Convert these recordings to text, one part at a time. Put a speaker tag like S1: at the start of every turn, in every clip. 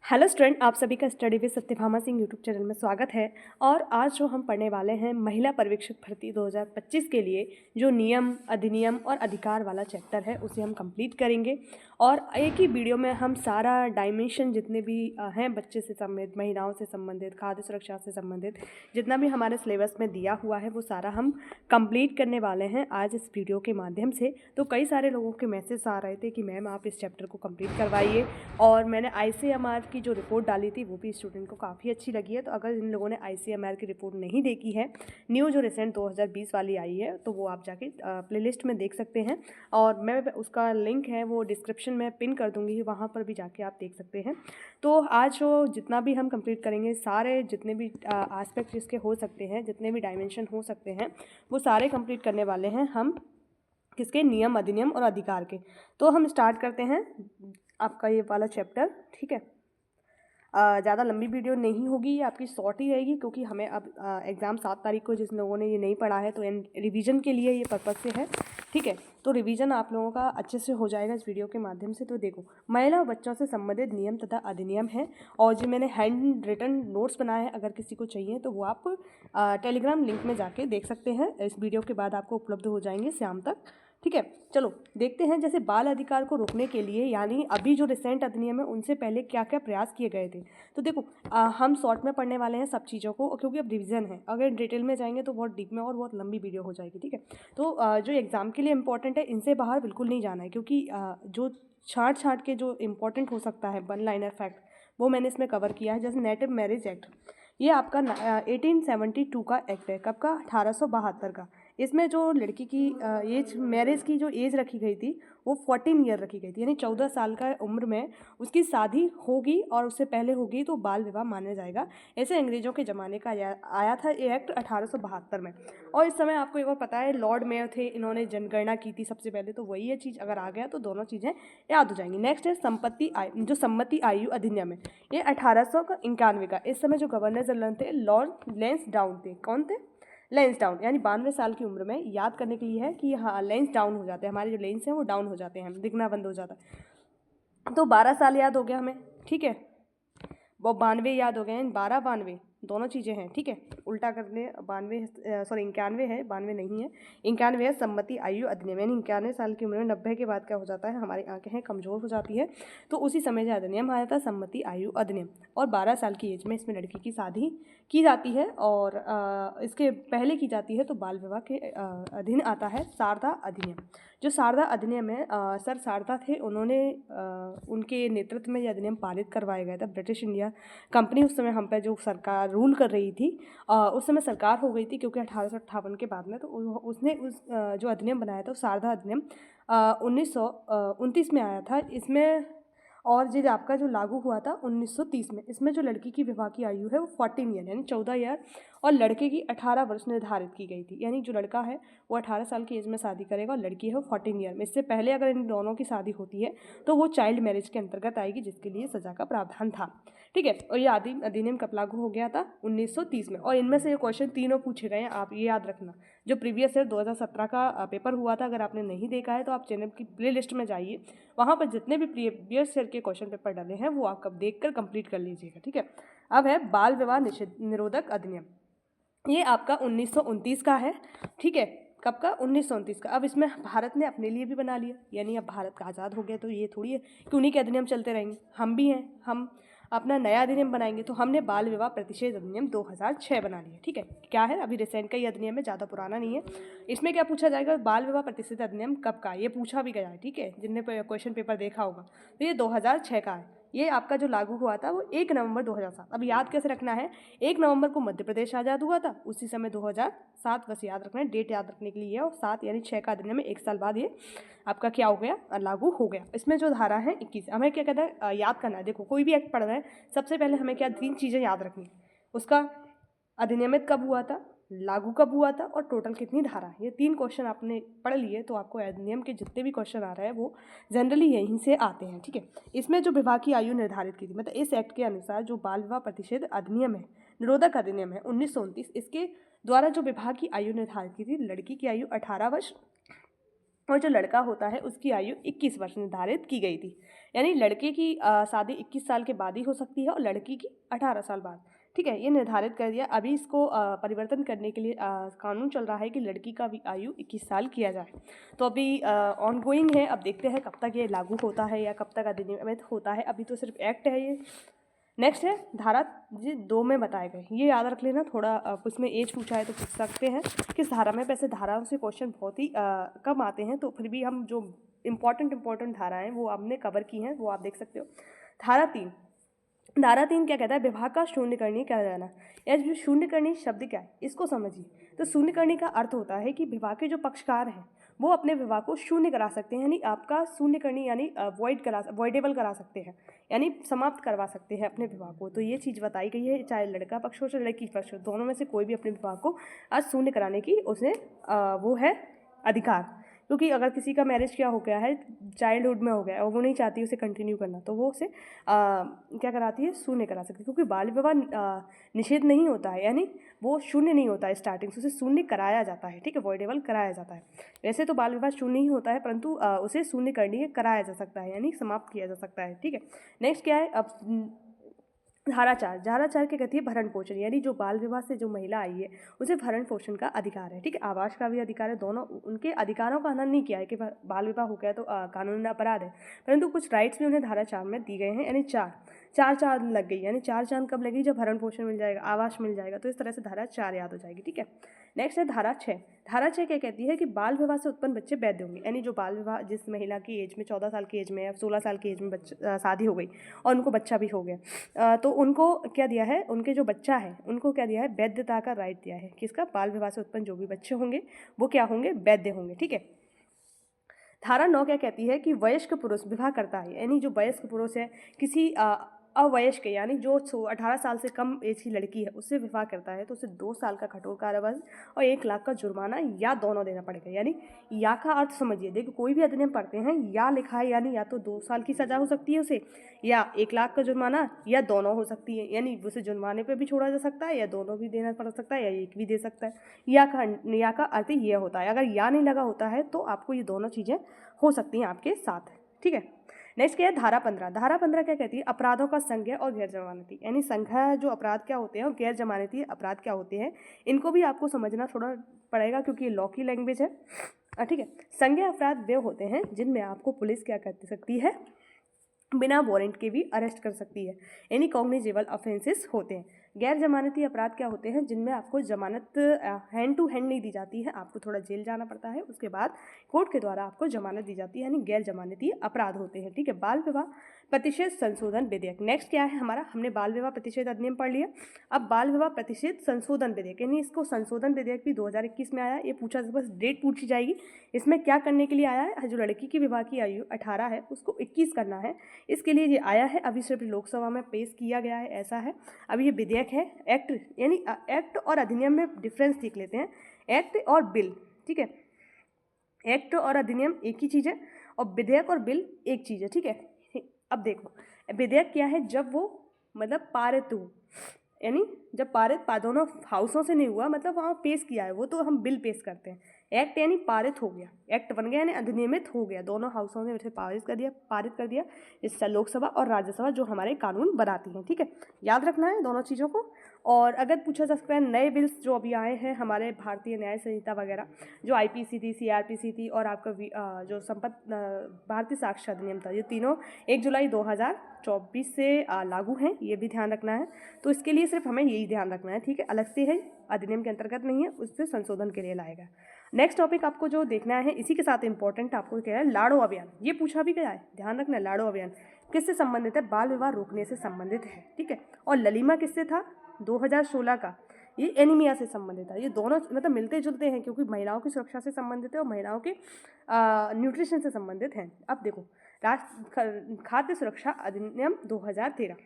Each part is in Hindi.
S1: हेलो स्टूडेंट, आप सभी का study with Satyabhama Singh YouTube channel में स्वागत है। और आज जो हम पढ़ने वाले हैं महिला पर्यवेक्षक भर्ती 2025 के लिए जो नियम, अधिनियम और अधिकार वाला चैप्टर है उसे हम कंप्लीट करेंगे। और एक ही वीडियो में हम सारा डायमेंशन जितने भी हैं बच्चे से संबंधित, महिलाओं से संबंधित, खाद्य सुरक्षा से संबंधित जितना भी हमारे सिलेबस में दिया हुआ है वो सारा हम कंप्लीट करने वाले हैं आज इस वीडियो के माध्यम से। तो कई सारे लोगों के मैसेज आ रहे थे कि मैम आप इस चैप्टर को कंप्लीट करवाइए, और मैंने ICMR की जो रिपोर्ट डाली थी वो भी स्टूडेंट को काफ़ी अच्छी लगी है। तो अगर इन लोगों ने ICMR की रिपोर्ट नहीं देखी है, न्यू जो रिसेंट 2020 वाली आई है, तो वो आप जाके प्लेलिस्ट में देख सकते हैं। और मैं उसका लिंक है वो डिस्क्रिप्शन में पिन कर दूंगी, वहाँ पर भी जाके आप देख सकते हैं। तो आज जो जितना भी हम कंप्लीट करेंगे, सारे जितने भी एस्पेक्ट इसके हो सकते हैं, जितने भी डायमेंशन हो सकते हैं, वो सारे कंप्लीट करने वाले हैं हम किसके, नियम, अधिनियम और अधिकार के। तो हम स्टार्ट करते हैं आपका ये वाला चैप्टर। ठीक है, ज़्यादा लंबी वीडियो नहीं होगी, ये आपकी शॉर्ट ही रहेगी, क्योंकि हमें अब एग्ज़ाम 7 तारीख को जिन लोगों ने ये नहीं पढ़ा है तो रिवीजन के लिए ये पर्पज़ से है। ठीक है, तो रिवीजन आप लोगों का अच्छे से हो जाएगा इस वीडियो के माध्यम से। तो देखो, महिला और बच्चों से संबंधित नियम तथा अधिनियम है, और जो मैंने हैंड रिटन नोट्स बनाए हैं, अगर किसी को चाहिए तो वो आप टेलीग्राम लिंक में जाके देख सकते हैं। इस वीडियो के बाद आपको उपलब्ध हो जाएंगे शाम तक। ठीक है, चलो देखते हैं। जैसे बाल अधिकार को रोकने के लिए, यानी अभी जो रिसेंट अधिनियम है उनसे पहले क्या क्या प्रयास किए गए थे। तो देखो, हम शॉर्ट में पढ़ने वाले हैं सब चीज़ों को, क्योंकि अब रिवीजन है। अगर डिटेल में जाएंगे तो बहुत डीप में और बहुत लंबी वीडियो हो जाएगी। ठीक है, तो जो एग्ज़ाम के लिए इंपॉर्टेंट है इनसे बाहर बिल्कुल नहीं जाना है, क्योंकि जो छाँट छाँट के जो इंपॉर्टेंट हो सकता है, वन लाइनर फैक्ट, वो मैंने इसमें कवर किया है। जैसे नेटिव मैरिज एक्ट, ये आपका 1872 का एक्ट है। कब का? 1872 का। इसमें जो लड़की की एज, मैरिज की जो एज रखी गई थी वो 14 ईयर रखी गई थी, यानी 14 साल का उम्र में उसकी शादी होगी, और उससे पहले होगी तो बाल विवाह माना जाएगा। ऐसे अंग्रेजों के ज़माने का आया था ये एक्ट 1872 में। और इस समय आपको एक और पता है, लॉर्ड मेयर थे, इन्होंने जनगणना की थी सबसे पहले, तो वही ये चीज़ अगर आ गया तो दोनों चीज़ें याद हो जाएंगी। नेक्स्ट है जो सम्मति आयु अधिनियम है, ये 1891 का। इस समय जो गवर्नर जनरल थे लॉर्ड लैंसडाउन थे। कौन थे? लेंस डाउन, यानी 92 साल की उम्र में। याद करने के लिए है कि हाँ, लेंस डाउन हो जाते हैं, हमारे जो लेंस हैं वो डाउन हो जाते हैं, दिखना बंद हो जाता है। तो 12 साल याद हो गया हमें। ठीक है, वो 92 याद हो गए हैं, 12 92 दोनों चीज़ें हैं। ठीक है, उल्टा करने 92, सॉरी 91 है, 92 नहीं है, 91 है सम्मति आयु अधिनियम। यानी 91 साल की उम्र में, 90 के बाद क्या हो जाता है, हमारी आंखें हैं कमज़ोर हो जाती है। तो उसी समय जो अधिनियम आया था सम्मति आयु अधिनियम, और 12 साल की एज में इसमें लड़की की शादी की जाती है, और इसके पहले की जाती है तो बाल विवाह के अधीन आता है शारदा अधिनियम। जो शारदा अधिनियम है, सर शारदा थे, उन्होंने उनके नेतृत्व में यह अधिनियम पारित करवाया गया था। ब्रिटिश इंडिया कंपनी उस समय हम पे जो सरकार रूल कर रही थी, उस समय सरकार हो गई थी, क्योंकि 1858 के बाद में, तो उसने जो अधिनियम बनाया था शारदा अधिनियम 1929 में आया था इसमें। और जो आपका जो लागू हुआ था 1930 में। इसमें जो लड़की की विवाह की आयु है वो 14 ईयर, यानी 14 ईयर, और लड़के की 18 वर्ष निर्धारित की गई थी। यानी जो लड़का है वो 18 साल की एज में शादी करेगा, और लड़की है वो 14 ईयर में। इससे पहले अगर इन दोनों की शादी होती है तो वो चाइल्ड मैरिज के अंतर्गत आएगी, जिसके लिए सजा का प्रावधान था। ठीक है, और ये अधिनियम कब लागू हो गया था? 1930 में। और इनमें से ये क्वेश्चन तीनों पूछे गए हैं, आप ये याद रखना। जो प्रीवियस ईयर 2017 का पेपर हुआ था, अगर आपने नहीं देखा है तो आप चैनल की प्ले लिस्ट में जाइए, वहाँ पर जितने भी प्रीवियस ईयर के क्वेश्चन पेपर डाले हैं वो आप कब देख कर कंप्लीट कर लीजिएगा। ठीक है, अब है बाल विवाह निरोधक अधिनियम, ये आपका 1929 का है। ठीक है, कब का? 1929 का। अब इसमें भारत ने अपने लिए भी बना लिया, यानी अब भारत का आज़ाद हो गया, तो ये थोड़ी है कि उन्हीं के अधिनियम चलते रहेंगे, हम भी हैं, हम अपना नया अधिनियम बनाएंगे। तो हमने बाल विवाह प्रतिषेध अधिनियम 2006 बना लिया। ठीक है, क्या है, अभी रिसेंट का ही अधिनियम है, ज़्यादा पुराना नहीं है। इसमें क्या पूछा जाएगा? बाल विवाह प्रतिषेध अधिनियम कब का, ये पूछा भी गया है। ठीक है, जिनने क्वेश्चन पेपर देखा होगा, तो ये 2006 का है। ये आपका जो लागू हुआ था वो 1 नवंबर 2007। अब याद कैसे रखना है, 1 नवंबर को मध्य प्रदेश आज़ाद हुआ था, उसी समय 2007, बस याद रखना है, डेट याद रखने के लिए है। और 7 यानी 6 का अधिनियम में 1 साल बाद ये आपका क्या हो गया, लागू हो गया। इसमें जो धारा है 21, हमें क्या कहता है, याद करना है। देखो, कोई भी एक्ट पढ़ रहे हैं, सबसे पहले हमें क्या 3 चीज़ें याद रखनी है, उसका अधिनियमित कब हुआ था, लागू कब हुआ था, और टोटल कितनी धारा है। ये 3 क्वेश्चन आपने पढ़ लिए तो आपको अधिनियम के जितने भी क्वेश्चन आ रहे हैं वो जनरली यहीं से आते हैं। ठीक है, इसमें जो विवाह की आयु निर्धारित की थी, मतलब इस एक्ट के अनुसार जो बाल विवाह प्रतिषेध अधिनियम है, निरोधक अधिनियम है 1929, इसके द्वारा जो विवाह की आयु निर्धारित की थी, लड़की की आयु 18 वर्ष और जो लड़का होता है उसकी आयु 21 वर्ष निर्धारित की गई थी। यानी लड़के की शादी 21 साल के बाद ही हो सकती है और लड़की की 18 साल बाद। ठीक है, ये निर्धारित कर दिया। अभी इसको परिवर्तन करने के लिए कानून चल रहा है कि लड़की का भी आयु 21 साल किया जाए। तो अभी ऑन गोइंग है, अब देखते हैं कब तक ये लागू होता है या कब तक अधिनियमित होता है। अभी तो सिर्फ एक्ट है ये। नेक्स्ट है धारा जी 2 में बताए गए, ये याद रख लेना। थोड़ा उसमें एज पूछा है तो पूछ सकते हैं किस धारा में। वैसे धाराओं से क्वेश्चन बहुत ही कम आते हैं, तो फिर भी हम जो इम्पॉर्टेंट धाराएं वो हमने कवर की हैं, वो आप देख सकते हो। धारा 3 क्या कहता है, विवाह का शून्यकरणीय किया जाना। या जो शून्यकरणीय शब्द क्या है इसको समझिए। तो शून्यकरणीय का अर्थ होता है कि विवाह के जो पक्षकार हैं वो अपने विवाह को शून्य करा सकते हैं, यानी आपका शून्यकरणीय यानी वॉइडेबल करा सकते हैं, यानी समाप्त करवा सकते हैं अपने विवाह को। तो ये चीज़ बताई गई है, चाहे लड़का पक्ष हो चाहे लड़की पक्ष हो, दोनों में से कोई भी अपने विवाह को आज शून्य कराने की उसे वो है अधिकार। क्योंकि अगर किसी का मैरिज क्या हो गया है, चाइल्डहुड में हो गया है और वो नहीं चाहती उसे कंटिन्यू करना, तो वो उसे क्या कराती है, शून्य करा सकती है। क्योंकि बाल विवाह निषेध नहीं होता है, यानी वो शून्य नहीं होता है स्टार्टिंग से, उसे शून्य कराया जाता है। ठीक है, वॉइडेबल कराया जाता है। वैसे तो बाल विवाह शून्य ही होता है, परंतु उसे शून्य करनी कराया जा सकता है, यानी समाप्त किया जा सकता है। ठीक है, नेक्स्ट क्या है, अब धारा 4 क्या कहती है, भरण पोषण, यानी जो बाल विवाह से जो महिला आई है उसे भरण पोषण का अधिकार है। ठीक है, आवास का भी अधिकार है। दोनों उनके अधिकारों का हनन नहीं किया है कि बाल विवाह हो गया तो कानूनी अपराध है, परंतु कुछ राइट्स भी उन्हें धारा 4 में दी गए हैं। यानी चार लग गई, यानी 4 चांद कब लगी, जब भरण पोषण मिल जाएगा, आवास मिल जाएगा। तो इस तरह से धारा 4 याद हो जाएगी। ठीक है, नेक्स्ट है धारा 6 क्या कहती है कि बाल विवाह से उत्पन्न बच्चे वैध होंगे। यानी जो बाल विवाह, जिस महिला की एज में 14 साल की एज में या 16 साल की एज में शादी हो गई और उनको बच्चा भी हो गया, तो उनको क्या दिया है, उनके जो बच्चा है उनको क्या दिया है, वैधता का राइट दिया है। किसका, बाल विवाह से उत्पन्न जो भी बच्चे होंगे वो क्या होंगे, वैध होंगे। ठीक है, धारा 9 क्या कहती है कि वयस्क पुरुष विवाह करता है, यानी जो वयस्क पुरुष है किसी अवयस्क यानी जो 18 साल से कम एज की लड़की है उससे विवाह करता है तो उसे 2 साल का कठोर कारावास और 1 लाख का जुर्माना या दोनों देना पड़ेगा। यानी या का अर्थ समझिए, देखो कोई भी अधिनियम पढ़ते हैं या लिखा है, यानी या तो 2 साल की सजा हो सकती है उसे, या 1 लाख का जुर्माना, या दोनों हो सकती है। यानी उसे जुर्माने पे भी छोड़ा जा सकता है, या दोनों भी देना पड़ सकता है, या एक भी दे सकता है। या का अर्थ ये होता है, अगर या नहीं लगा होता है तो आपको ये दोनों चीज़ें हो सकती हैं आपके साथ। ठीक है, नेक्स्ट क्या है, धारा 15 क्या कहती है, अपराधों का संज्ञा और गैर जमानती, यानी संज्ञा जो अपराध क्या होते हैं और गैर जमानती अपराध क्या होते हैं, इनको भी आपको समझना थोड़ा पड़ेगा क्योंकि ये लॉ की लैंग्वेज है। ठीक है, संज्ञा अपराध वे होते हैं जिनमें आपको पुलिस क्या कर सकती है, बिना वारंट के भी अरेस्ट कर सकती है, यानी कॉग्निजेबल ऑफेंसेस होते हैं। गैर जमानती अपराध क्या होते हैं, जिनमें आपको जमानत हैंड टू हैंड नहीं दी जाती है, आपको थोड़ा जेल जाना पड़ता है, उसके बाद कोर्ट के द्वारा आपको जमानत दी जाती है, यानी गैर जमानती अपराध होते हैं। ठीक है, बाल विवाह प्रतिषेध संशोधन विधेयक, नेक्स्ट क्या है हमारा, हमने बाल विवाह प्रतिषेध अधिनियम पढ़ लिया। अब बाल विवाह प्रतिषेध संशोधन विधेयक, यानी इसको संशोधन विधेयक भी 2021 में आया। ये पूछा, बस डेट पूछी जाएगी, इसमें क्या करने के लिए आया है, जो लड़की की विवाह की आयु 18 है उसको 21 करना है, इसके लिए ये आया है। अभी सिर्फ लोकसभा में पेश किया गया है, ऐसा है। अभी ये विधेयक है, एक्ट, यानी एक्ट और अधिनियम में डिफरेंस देख लेते हैं, एक्ट और बिल। ठीक है, एक्ट और अधिनियम एक ही चीज़ है और विधेयक और बिल एक चीज़ है। ठीक है, अब देखो विधेयक क्या है, जब वो मतलब पारित हो, यानी जब पारित दोनों हाउसों से नहीं हुआ, मतलब वहाँ पेश किया है वो, तो हम बिल पेश करते हैं। एक्ट यानी पारित हो गया, एक्ट बन गया यानी अधिनियमित हो गया, दोनों हाउसों ने उसे पारित कर दिया, इससे लोकसभा और राज्यसभा जो हमारे कानून बनाती हैं। ठीक है, याद रखना है दोनों चीज़ों को। और अगर पूछा जा सकता है नए बिल्स जो अभी आए हैं हमारे भारतीय न्याय संहिता वगैरह, जो IPC थी, CRPC थी और आपका जो भारतीय साक्ष्य अधिनियम था, ये तीनों 1 जुलाई 2024 से लागू हैं, ये भी ध्यान रखना है। तो इसके लिए सिर्फ हमें यही ध्यान रखना है। ठीक है, अलग से है, अधिनियम के अंतर्गत नहीं है, उससे संशोधन के लिए लाएगा। नेक्स्ट टॉपिक आपको जो देखना है, इसी के साथ इंपॉर्टेंट आपको क्या है, लाड़ो अभियान, ये पूछा भी गया है, ध्यान रखना। लाड़ो अभियान किससे संबंधित है, बाल विवाह रोकने से संबंधित है। ठीक है, और ललीमा किससे था, 2016 का, ये एनीमिया से संबंधित है। ये दोनों मतलब मिलते जुलते हैं क्योंकि महिलाओं की सुरक्षा से संबंधित है और महिलाओं के न्यूट्रिशन से संबंधित हैं। अब देखो खाद्य सुरक्षा अधिनियम 2013,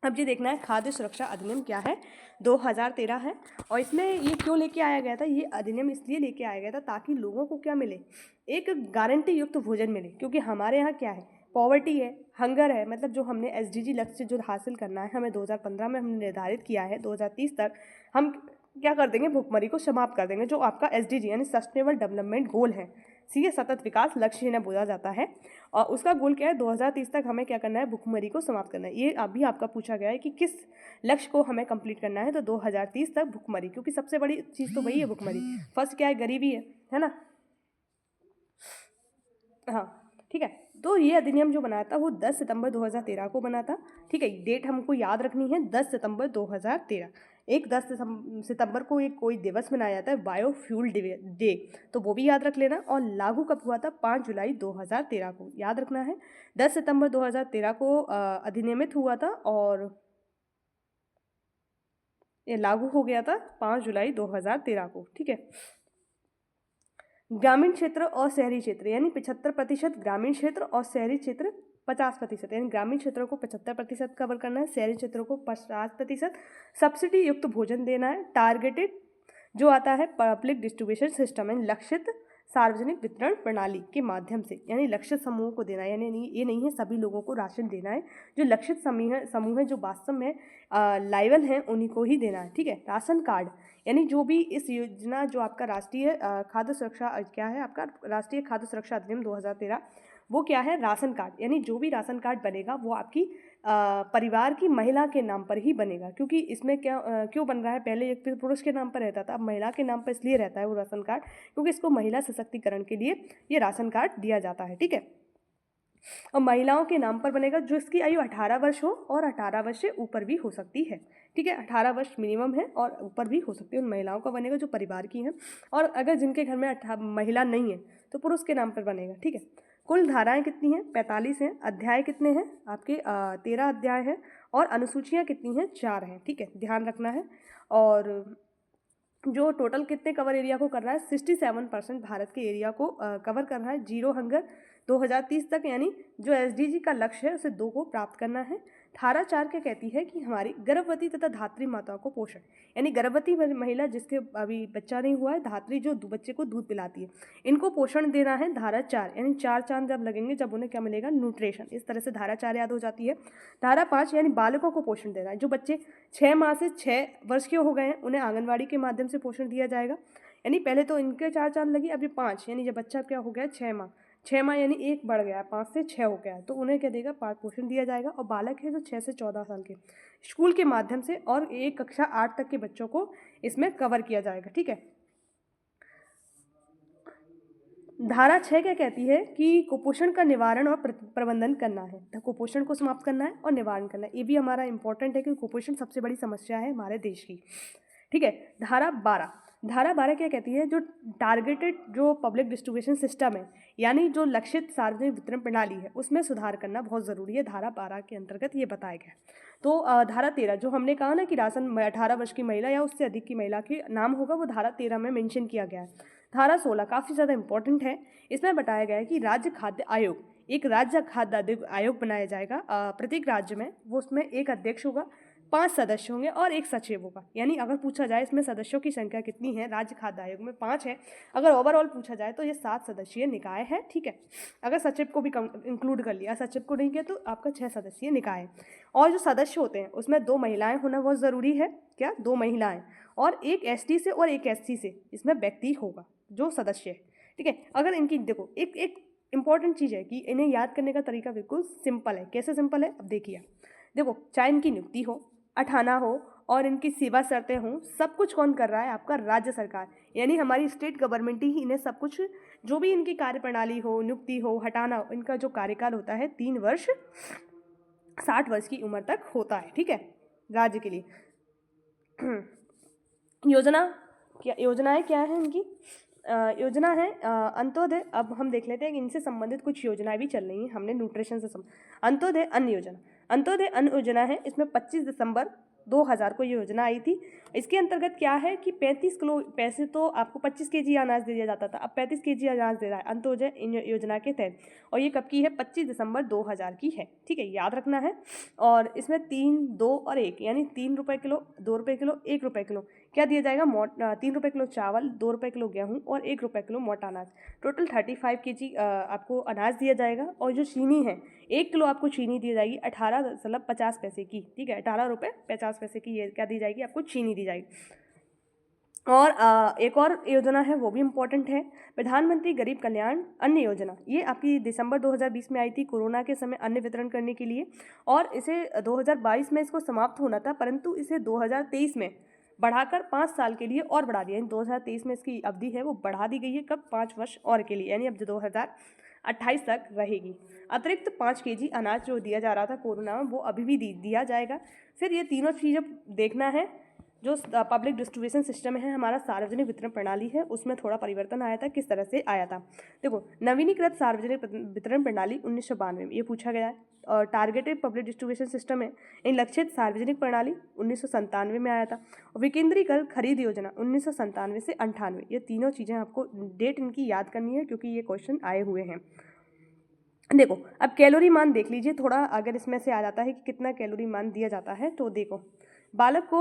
S1: अब ये देखना है खाद्य सुरक्षा अधिनियम क्या है, 2013 है। और इसमें ये क्यों लेके आया गया था, ये अधिनियम इसलिए लेके आया गया था ताकि लोगों को क्या मिले, एक गारंटी युक्त भोजन मिले। क्योंकि हमारे यहाँ क्या है, पॉवर्टी है, हंगर है, मतलब जो हमने SDG लक्ष्य जो हासिल करना है हमें 2015 में हमने निर्धारित किया है, 2030 तक हम क्या कर देंगे, भुखमरी को समाप्त कर देंगे, जो आपका SDG यानी सस्टेनेबल डेवलपमेंट गोल है। सीधे सतत विकास लक्ष्य जिन्हें बोला जाता है। और उसका गोल क्या है, 2030 तक हमें क्या करना है, भुखमरी को समाप्त करना है। ये अभी आपका पूछा गया है कि किस लक्ष्य को हमें कंप्लीट करना है, तो 2030 तक भुखमरी, क्योंकि सबसे बड़ी चीज़ तो वही है भुखमरी। फर्स्ट क्या है, गरीबी है ना। हाँ ठीक है, तो ये अधिनियम जो बनाया था वो 10 सितंबर 2013 को बना था। ठीक है, डेट हमको याद रखनी है, 10 सितंबर 2013। एक 10 सितंबर को एक कोई दिवस मनाया जाता है, बायोफ्यूल डे, तो वो भी याद रख लेना। और लागू कब हुआ था, 5 जुलाई 2013 को, याद रखना है। 10 सितंबर 2013 को अधिनियमित हुआ था और ये लागू हो गया था 5 जुलाई 2013 को। ठीक है, ग्रामीण क्षेत्र और शहरी क्षेत्र, यानी 75% ग्रामीण क्षेत्र और शहरी क्षेत्र 50%, यानी ग्रामीण क्षेत्रों को 75% कवर करना है, शहरी क्षेत्रों को 50%। सब्सिडी युक्त भोजन देना है। टारगेटेड जो आता है पब्लिक डिस्ट्रीब्यूशन सिस्टम, यानी लक्षित सार्वजनिक वितरण प्रणाली के माध्यम से, यानी लक्षित समूह को देना है, यानी ये नहीं है सभी लोगों को राशन देना है, जो लक्षित समूह है जो वास्तव में लाइबल हैं उन्हीं को ही देना है। ठीक है, राशन कार्ड, यानी जो भी इस योजना, जो आपका राष्ट्रीय खाद्य सुरक्षा क्या है, आपका राष्ट्रीय खाद्य सुरक्षा अधिनियम 2013, वो क्या है, राशन कार्ड, यानी जो भी राशन कार्ड बनेगा वो आपकी परिवार की महिला के नाम पर ही बनेगा। क्योंकि इसमें क्या क्यों बन रहा है, पहले एक पुरुष के नाम पर रहता था, अब महिला के नाम पर इसलिए रहता है वो राशन कार्ड, क्योंकि इसको महिला सशक्तिकरण के लिए ये राशन कार्ड दिया जाता है। ठीक है, और महिलाओं के नाम पर बनेगा, जो इसकी आयु 18 वर्ष हो और 18 वर्ष से ऊपर भी हो सकती है। ठीक है, 18 वर्ष मिनिमम है और ऊपर भी हो सकती है, उन महिलाओं का बनेगा जो परिवार की हैं। और अगर जिनके घर में महिला नहीं है तो पुरुष के नाम पर बनेगा। ठीक है, कुल धाराएं कितनी हैं, 45 हैं। अध्याय कितने हैं आपके, 13 अध्याय हैं। और अनुसूचियाँ कितनी हैं, 4 हैं। ठीक है, ध्यान रखना है। और जो टोटल कितने कवर एरिया को कर रहा है, 67% भारत के एरिया को कवर कर रहा है। जीरो हंगर 2030 तक, यानी जो SDG का लक्ष्य है उसे 2 को प्राप्त करना है। धारा 4 क्या कहती है कि हमारी गर्भवती तथा धात्री माताओं को पोषण, यानी गर्भवती महिला जिसके अभी बच्चा नहीं हुआ है, धात्री जो बच्चे को दूध पिलाती है, इनको पोषण देना है। धारा 4, यानी 4 चांद जब लगेंगे जब उन्हें क्या मिलेगा, न्यूट्रिशन। इस तरह से धारा 4 याद हो जाती है। धारा 5, यानी बालकों को पोषण देना है। जो बच्चे 6 माह से 6 वर्ष के हो गए हैं उन्हें आंगनबाड़ी के माध्यम से पोषण दिया जाएगा। यानी पहले तो इनके 4 चांद लगी, अभी 5, यानी जब बच्चा क्या हो गया, 6 माह, 6 माह यानी 1 बढ़ गया, 5 से 6 हो गया, तो उन्हें क्या देगा, पोषण दिया जाएगा। और बालक है जो 6 से 14 साल के, स्कूल के माध्यम से, और एक कक्षा 8 तक के बच्चों को इसमें कवर किया जाएगा। ठीक है, धारा 6 क्या कहती है कि कुपोषण का निवारण और प्रबंधन करना है। तो कुपोषण को समाप्त करना है और निवारण करना है। ये भी हमारा इंपॉर्टेंट है कि कुपोषण सबसे बड़ी समस्या है हमारे देश की। ठीक है, धारा 12 क्या कहती है, जो टारगेटेड जो पब्लिक डिस्ट्रीब्यूशन सिस्टम है, यानी जो लक्षित सार्वजनिक वितरण प्रणाली है, उसमें सुधार करना बहुत ज़रूरी है। धारा 12 के अंतर्गत ये बताया गया। तो धारा 13 जो हमने कहा ना कि राशन 18 वर्ष की महिला या उससे अधिक की महिला के नाम होगा, वो धारा 13 में मेंशन किया गया है। धारा 16 काफ़ी ज़्यादा इंपॉर्टेंट है। इसमें बताया गया है कि राज्य खाद्य आयोग, एक राज्य खाद्य आयोग बनाया जाएगा प्रत्येक राज्य में। वो उसमें एक अध्यक्ष होगा, 5 सदस्य होंगे और एक सचिव होगा। यानी अगर पूछा जाए इसमें सदस्यों की संख्या कितनी है, राज्य खाद्य आयोग में 5 है। अगर ओवरऑल पूछा जाए तो ये 7 सदस्यीय निकाय है। ठीक है, अगर सचिव को भी इंक्लूड कर लिया, सचिव को नहीं किया तो आपका 6 सदस्यीय निकाय है। और जो सदस्य होते हैं उसमें 2 महिलाएं होना बहुत ज़रूरी है। क्या, 2 महिलाएं, और एक ST से और एक SC से इसमें व्यक्ति होगा जो सदस्य है। ठीक है, अगर इनकी देखो एक इंपॉर्टेंट चीज़ है कि इन्हें याद करने का तरीका बिल्कुल सिंपल है। कैसे सिंपल है, अब देखिए। देखो, चाहे इनकी नियुक्ति हो, अठाना हो और इनकी सेवा शर्तें हों, सब कुछ कौन कर रहा है, आपका राज्य सरकार, यानी हमारी स्टेट गवर्नमेंट ही इन्हें सब कुछ, जो भी इनकी कार्यप्रणाली हो, नियुक्ति हो, हटाना हो, इनका जो कार्यकाल होता है 3 वर्ष 60 वर्ष की उम्र तक होता है। ठीक है, राज्य के लिए। योजनाएं क्या है इनकी, योजना है अंत्योदय। अब हम देख लेते हैं कि इनसे संबंधित कुछ योजनाएं भी चल रही हैं। हमने न्यूट्रिशन से अंत्योदय अन्न योजना, अंत्योदय अन्न योजना है। इसमें 25 दिसंबर 2000 को ये योजना आई थी। इसके अंतर्गत क्या है कि 35 किलो, पैसे तो आपको 25 केजी अनाज दिया जाता था, अब 35 केजी अनाज दे रहा है अंत्योदय योजना के तहत। और ये कब की है, 25 दिसंबर 2000 की है। ठीक है, याद रखना है। और इसमें 3, 2 और 1, यानी 3 रुपये किलो, 2 रुपये किलो, 1 रुपये किलो क्या दिया जाएगा, 3 रुपये किलो चावल, 2 रुपये किलो गेहूँ और 1 रुपये किलो मोटा अनाज। टोटल 35 केजी आपको अनाज दिया जाएगा। और जो चीनी है, 1 किलो आपको चीनी दी जाएगी 18.50 पैसे की। ठीक है, 18 रुपये 50 पैसे की ये क्या दी जाएगी, आपको चीनी दी जाएगी। और एक और योजना है वो भी इम्पोर्टेंट है, प्रधानमंत्री गरीब कल्याण अन्न योजना। ये आपकी दिसंबर 2020 में आई थी, कोरोना के समय अन्न वितरण करने के लिए, और इसे 2022 में इसको समाप्त होना था, परंतु इसे 2023 में बढ़ाकर 5 साल के लिए और बढ़ा दिया। 2023 में इसकी अवधि है वो बढ़ा दी गई है, कब, 5 वर्ष और के लिए, यानी अब 2028 तक रहेगी। अतिरिक्त 5 kg अनाज जो दिया जा रहा था कोरोना में, वो अभी भी दिया जाएगा। फिर ये तीनों चीज़ें देखना है। जो पब्लिक डिस्ट्रीब्यूशन सिस्टम है हमारा, सार्वजनिक वितरण प्रणाली है, उसमें थोड़ा परिवर्तन आया था, किस तरह से आया था। देखो, नवीनीकृत सार्वजनिक वितरण प्रणाली 1992 में ये पूछा गया है, और टारगेटेड पब्लिक डिस्ट्रीब्यूशन सिस्टम है, इन लक्षित सार्वजनिक प्रणाली 1997 में आया था, और विकेंद्रीकृत खरीद योजना 1997 से 98। ये तीनों चीज़ें आपको डेट इनकी याद करनी है, क्योंकि ये क्वेश्चन आए हुए हैं। देखो, अब कैलोरी मान देख लीजिए थोड़ा, अगर इसमें से आ जाता है कि कितना कैलोरी मान दिया जाता है, तो देखो, बालक को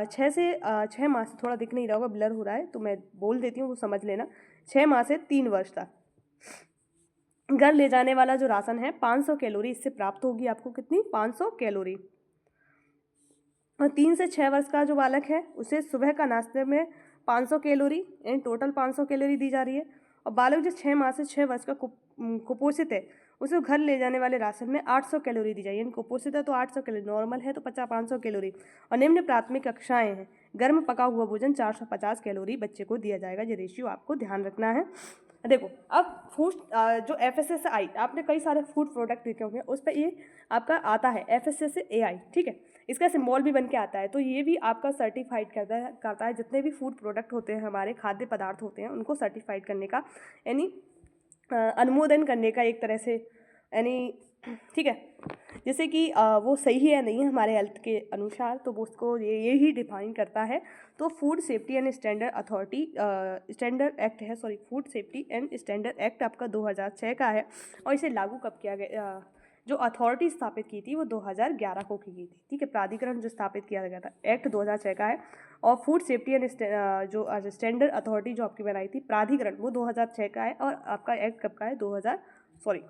S1: 6 माह से, थोड़ा दिख नहीं रहा होगा, ब्लर हो रहा है तो मैं बोल देती हूँ, वो समझ लेना, 6 माह से 3 वर्ष तक घर ले जाने वाला जो राशन है 500 कैलोरी इससे प्राप्त होगी आपको। कितनी? 500 कैलोरी। और 3 से 6 वर्ष का जो बालक है उसे सुबह का नाश्ते में 500 कैलोरी, इन टोटल 500 कैलोरी दी जा रही है। और बालक जो 6 माह से 6 वर्ष का कुपोषित है उसे घर ले जाने वाले राशन में 800 कैलोरी दी जाएगी। कुपोषित है तो 800 कैलोरी, नॉर्मल है तो 500 कैलोरी। और निम्न प्राथमिक कक्षाएं हैं, गर्म पका हुआ भोजन 450 कैलोरी बच्चे को दिया जाएगा। ये रेशियो आपको ध्यान रखना है। देखो, अब फूड जो FSSAI, आपने कई सारे फूड प्रोडक्ट देखे होंगे, उस पर ये आपका आता है FSSAI, ठीक है, इसका सिंबल भी बन के आता है, तो ये भी आपका सर्टिफाइड करता है। जितने भी फूड प्रोडक्ट होते हैं, हमारे खाद्य पदार्थ होते हैं, उनको सर्टिफाइड करने का, यानी अनुमोदन करने का एक तरह से, यानी, ठीक है, जैसे कि वो सही है या नहीं है हमारे हेल्थ के अनुसार, तो वो उसको ये ही डिफाइन करता है। तो food safety and standard authority standard act है, sorry, food safety and standard act आपका 2006 का है, और इसे लागू कब किया गया? जो अथॉरिटी स्थापित की थी वो 2011 को की गई थी, ठीक है, प्राधिकरण जो स्थापित किया गया था, एक्ट 2006 का है। और फूड सेफ्टी एंड जो स्टैंडर्ड अथॉरिटी जो आपकी बनाई थी, प्राधिकरण, वो 2006 का है, और आपका एक्ट कब का है? 2000, सॉरी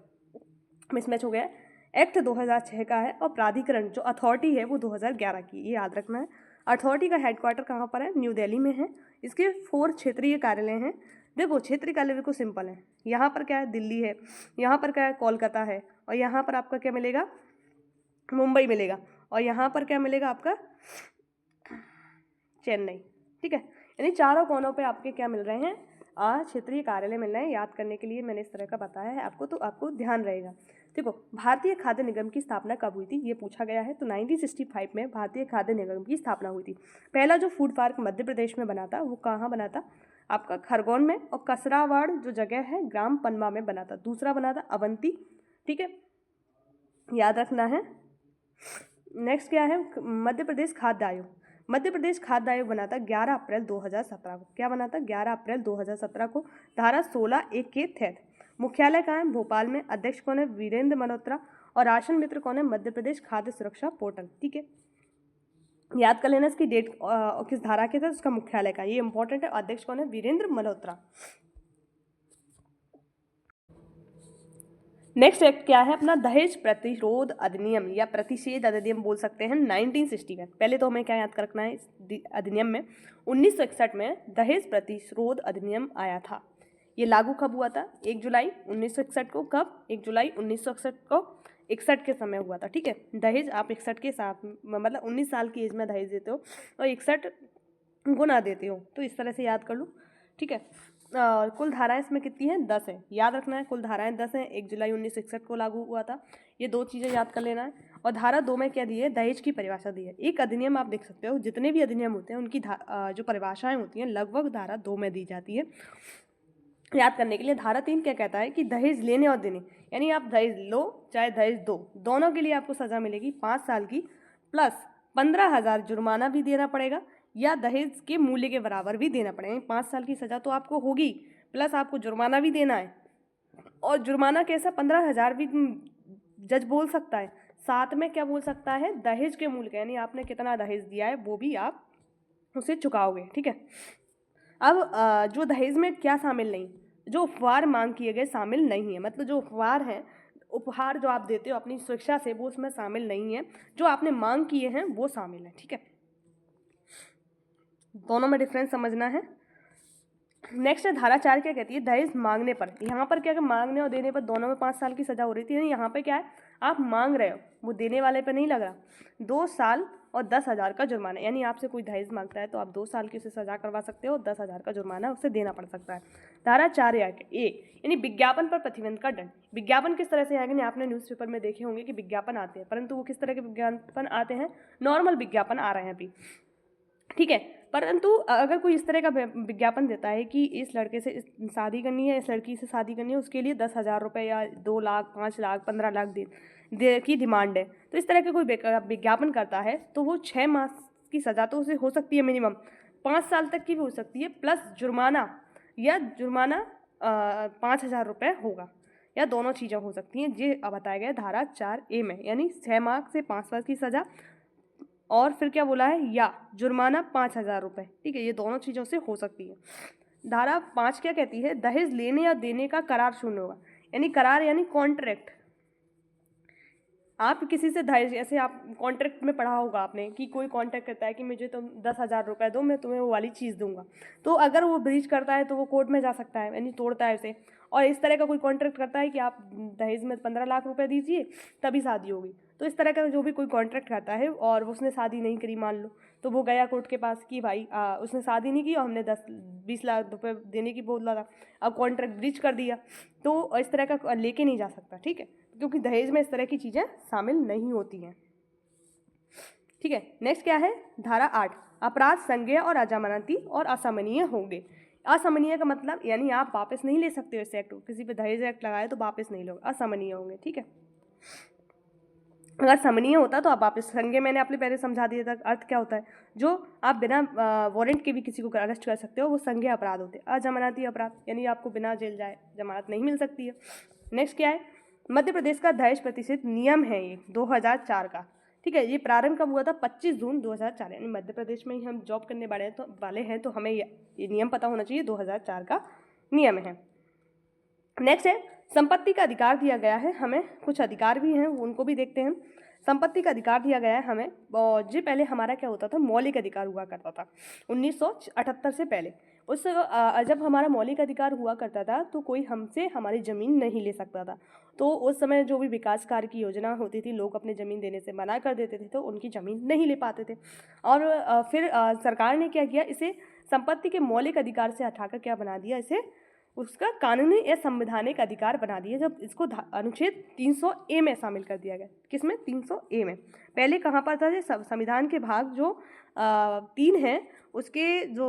S1: मिसमैच हो गया है, एक्ट 2006 का है, और प्राधिकरण जो अथॉरिटी है वो 2011 की, ये याद रखना है। अथॉरिटी का हेडक्वार्टर कहाँ पर है? न्यू दिल्ली में है। इसके 4 क्षेत्रीय कार्यालय हैं। देखो, क्षेत्रीय कार्यालय बिल्कुल सिंपल है, यहाँ पर क्या है? दिल्ली है, यहाँ पर क्या है? कोलकाता है, और यहाँ पर आपका क्या मिलेगा? मुंबई मिलेगा, और यहाँ पर क्या मिलेगा आपका? चेन्नई, ठीक है। यानी चारों कोनों पे आपके क्या मिल रहे हैं? क्षेत्रीय कार्यालय मिल रहे हैं। याद करने के लिए मैंने इस तरह का बताया है आपको, तो आपको ध्यान रहेगा। देखो, भारतीय खाद्य निगम की स्थापना कब हुई थी, ये पूछा गया है। तो 1965 में भारतीय खाद्य निगम की स्थापना हुई थी। पहला जो फूड पार्क मध्य प्रदेश में बना था वो कहाँ बना था? आपका खरगोन में, और कसरावाड़ जो जगह है ग्राम पनमा में बना था। दूसरा बना था अवंती, ठीक है, याद रखना है। नेक्स्ट क्या है? मध्य प्रदेश खाद्य आयोग। मध्य प्रदेश खाद्य आयोग बना था 11 अप्रैल 2017 को। क्या बना था? 11 अप्रैल 2017 को, धारा 16(1) के तहत। मुख्यालय कहाँ है? भोपाल में। अध्यक्ष कौन है? वीरेंद्र मल्होत्रा। और राशन मित्र कौन है? मध्य प्रदेश खाद्य सुरक्षा पोर्टल, ठीक है, याद कर लेना इसकी डेट, किस धारा के तहत उसका मुख्यालय का, ये इंपॉर्टेंट है। अध्यक्ष कौन है? वीरेंद्र मल्होत्रा। नेक्स्ट एक्ट क्या है अपना? दहेज प्रतिरोध अधिनियम या प्रतिषेध अधिनियम बोल सकते हैं, 1960 में। पहले तो हमें क्या याद कर रखना है इस अधिनियम में? 1961 में दहेज प्रतिरोध अधिनियम आया था। ये लागू कब हुआ था? 1 जुलाई 1961 को। कब? 1 जुलाई 1961 को, 61 के समय हुआ था, ठीक है। दहेज आप 61 के साथ, मतलब 19 साल की एज में दहेज देते हो, और 61 गुना देते हो, तो इस तरह से याद कर लो, ठीक है। कुल धाराएं इसमें कितनी हैं? 10 है, याद रखना है। कुल धाराएं 10 हैं। 1 जुलाई 1961 को लागू हुआ था। ये 2 चीज़ें याद कर लेना है। और धारा 2 में क्या दी है? दहेज की परिभाषा दी है। एक अधिनियम आप देख सकते हो, जितने भी अधिनियम होते हैं उनकी जो परिभाषाएं होती हैं लगभग धारा 2 में दी जाती है। याद करने के लिए, धारा 3 क्या कहता है कि दहेज लेने और देने, यानी आप दहेज लो चाहे दहेज दो, दोनों के लिए आपको सज़ा मिलेगी 5 साल की, प्लस 15,000 जुर्माना भी देना पड़ेगा, या दहेज के मूल्य के बराबर भी देना पड़ेगा। 5 साल की सज़ा तो आपको होगी, प्लस आपको जुर्माना भी देना है। और जुर्माना कैसा? 15,000 भी जज बोल सकता है। साथ में क्या बोल सकता है? दहेज के मूल्य का, यानी आपने कितना दहेज दिया है वो भी आप उसे चुकाओगे, ठीक है। अब जो दहेज में क्या शामिल नहीं? जो उपहार मांग किए गए शामिल नहीं है, मतलब जो उपहार हैं, उपहार जो आप देते हो अपनी स्वेच्छा से, वो उसमें शामिल नहीं है। जो आपने मांग किए हैं वो शामिल है, ठीक है। दोनों में डिफरेंस समझना है। नेक्स्ट है धारा 4 क्या कहती है, दहेज मांगने पर। यहाँ पर क्या है, मांगने और देने पर दोनों में 5 साल की सजा हो रही थी। यानी यहाँ पे क्या है, आप मांग रहे हो, वो देने वाले पे नहीं लग रहा। 2 साल और 10,000 का जुर्माना। यानी आपसे कोई दहेज मांगता है तो आप 2 साल की उसे सजा करवा सकते हो और 10,000 का जुर्माना उसे देना पड़ सकता है। धारा 4 ए यानी विज्ञापन पर प्रतिबंध का दंड। विज्ञापन किस तरह से आएगा, नहीं आपने न्यूज़पेपर में देखे होंगे कि विज्ञापन आते हैं, परंतु वो किस तरह के विज्ञापन आते हैं, नॉर्मल विज्ञापन आ रहे हैं अभी, ठीक है। परंतु अगर कोई इस तरह का विज्ञापन देता है कि इस लड़के से शादी करनी है, इस लड़की से शादी करनी है, उसके लिए 10,000 रुपये या 2 लाख 5 लाख 15 लाख दे की डिमांड है, तो इस तरह के कोई विज्ञापन करता है तो वो 6 मास की सज़ा तो उसे हो सकती है, मिनिमम 5 साल तक की भी हो सकती है, प्लस जुर्माना 5,000 रुपये होगा, या दोनों चीज़ें हो सकती हैं। ये बताया गया धारा 4 ए में, यानी 6 माह से 5 साल की सज़ा और फिर क्या बोला है, या जुर्माना 5,000 रुपये, ठीक है। ये दोनों चीज़ों से हो सकती है। धारा 5 क्या कहती है, दहेज लेने या देने का करार शून्य होगा। यानी करार यानी कॉन्ट्रैक्ट। आप किसी से दहेज, जैसे आप कॉन्ट्रैक्ट में पढ़ा होगा आपने कि कोई कॉन्ट्रैक्ट करता है कि मुझे तुम 10,000 रुपये दो, मैं तुम्हें वो वाली चीज़ दूंगा, तो अगर वो ब्रीच करता है तो वो कोर्ट में जा सकता है, यानी तोड़ता है उसे। और इस तरह का कोई कॉन्ट्रैक्ट करता है कि आप दहेज में 15 लाख रुपए दीजिए तभी शादी होगी, तो इस तरह का जो भी कोई कॉन्ट्रैक्ट करता है और उसने शादी नहीं करी मान लो, तो वो गया कोर्ट के पास कि भाई उसने शादी नहीं की और हमने 10-20 लाख रुपए देने की बोला था, अब कॉन्ट्रैक्ट ब्रीच कर दिया, तो इस तरह का लेके नहीं जा सकता, ठीक है, क्योंकि दहेज में इस तरह की चीज़ें शामिल नहीं होती हैं, ठीक है। नेक्स्ट क्या है, धारा 8 अपराध संज्ञेय और अजमानती और असमनीय होंगे। असमनीय का मतलब यानी आप वापस नहीं ले सकते हो इस एक्ट को, किसी पे दहेज एक्ट लगाए तो वापस नहीं लोगे, असमनीय होंगे, ठीक है। अगर समनीय होता तो आप वापस, संज्ञेय मैंने आपने पहले समझा दिया था अर्थ क्या होता है, जो आप बिना वारंट के भी किसी को अरेस्ट कर सकते हो, वो संज्ञेय अपराध होते हैं। अजमानती अपराध यानी आपको बिना जेल जाए जमानत नहीं मिल सकती है। नेक्स्ट क्या है, मध्य प्रदेश का दहेज प्रतिषेध नियम है ये 2004 का, ठीक है। ये प्रारंभ कब हुआ था, 25 जून 2004, यानी मध्य प्रदेश में ही हम जॉब करने वाले हैं तो हमें ये नियम पता होना चाहिए, 2004 का नियम है। नेक्स्ट है संपत्ति का अधिकार दिया गया है हमें, कुछ अधिकार भी हैं उनको भी देखते हैं। संपत्ति का अधिकार दिया गया है हमें, और जी पहले हमारा क्या होता था, मौलिक अधिकार हुआ करता था 1978 से पहले। उस जब हमारा मौलिक अधिकार हुआ करता था तो कोई हमसे हमारी ज़मीन नहीं ले सकता था, तो उस समय जो भी विकास कार्य की योजना होती थी लोग अपनी ज़मीन देने से मना कर देते थे, तो उनकी ज़मीन नहीं ले पाते थे। और फिर सरकार ने क्या किया, इसे संपत्ति के मौलिक अधिकार से हटाकर क्या बना दिया, इसे उसका कानूनी या संवैधानिक अधिकार बना दिया, जब इसको अनुच्छेद 300 ए में शामिल कर दिया गया। किसमें, 300 ए में। पहले कहाँ पर था, संविधान के भाग जो 3 हैं उसके जो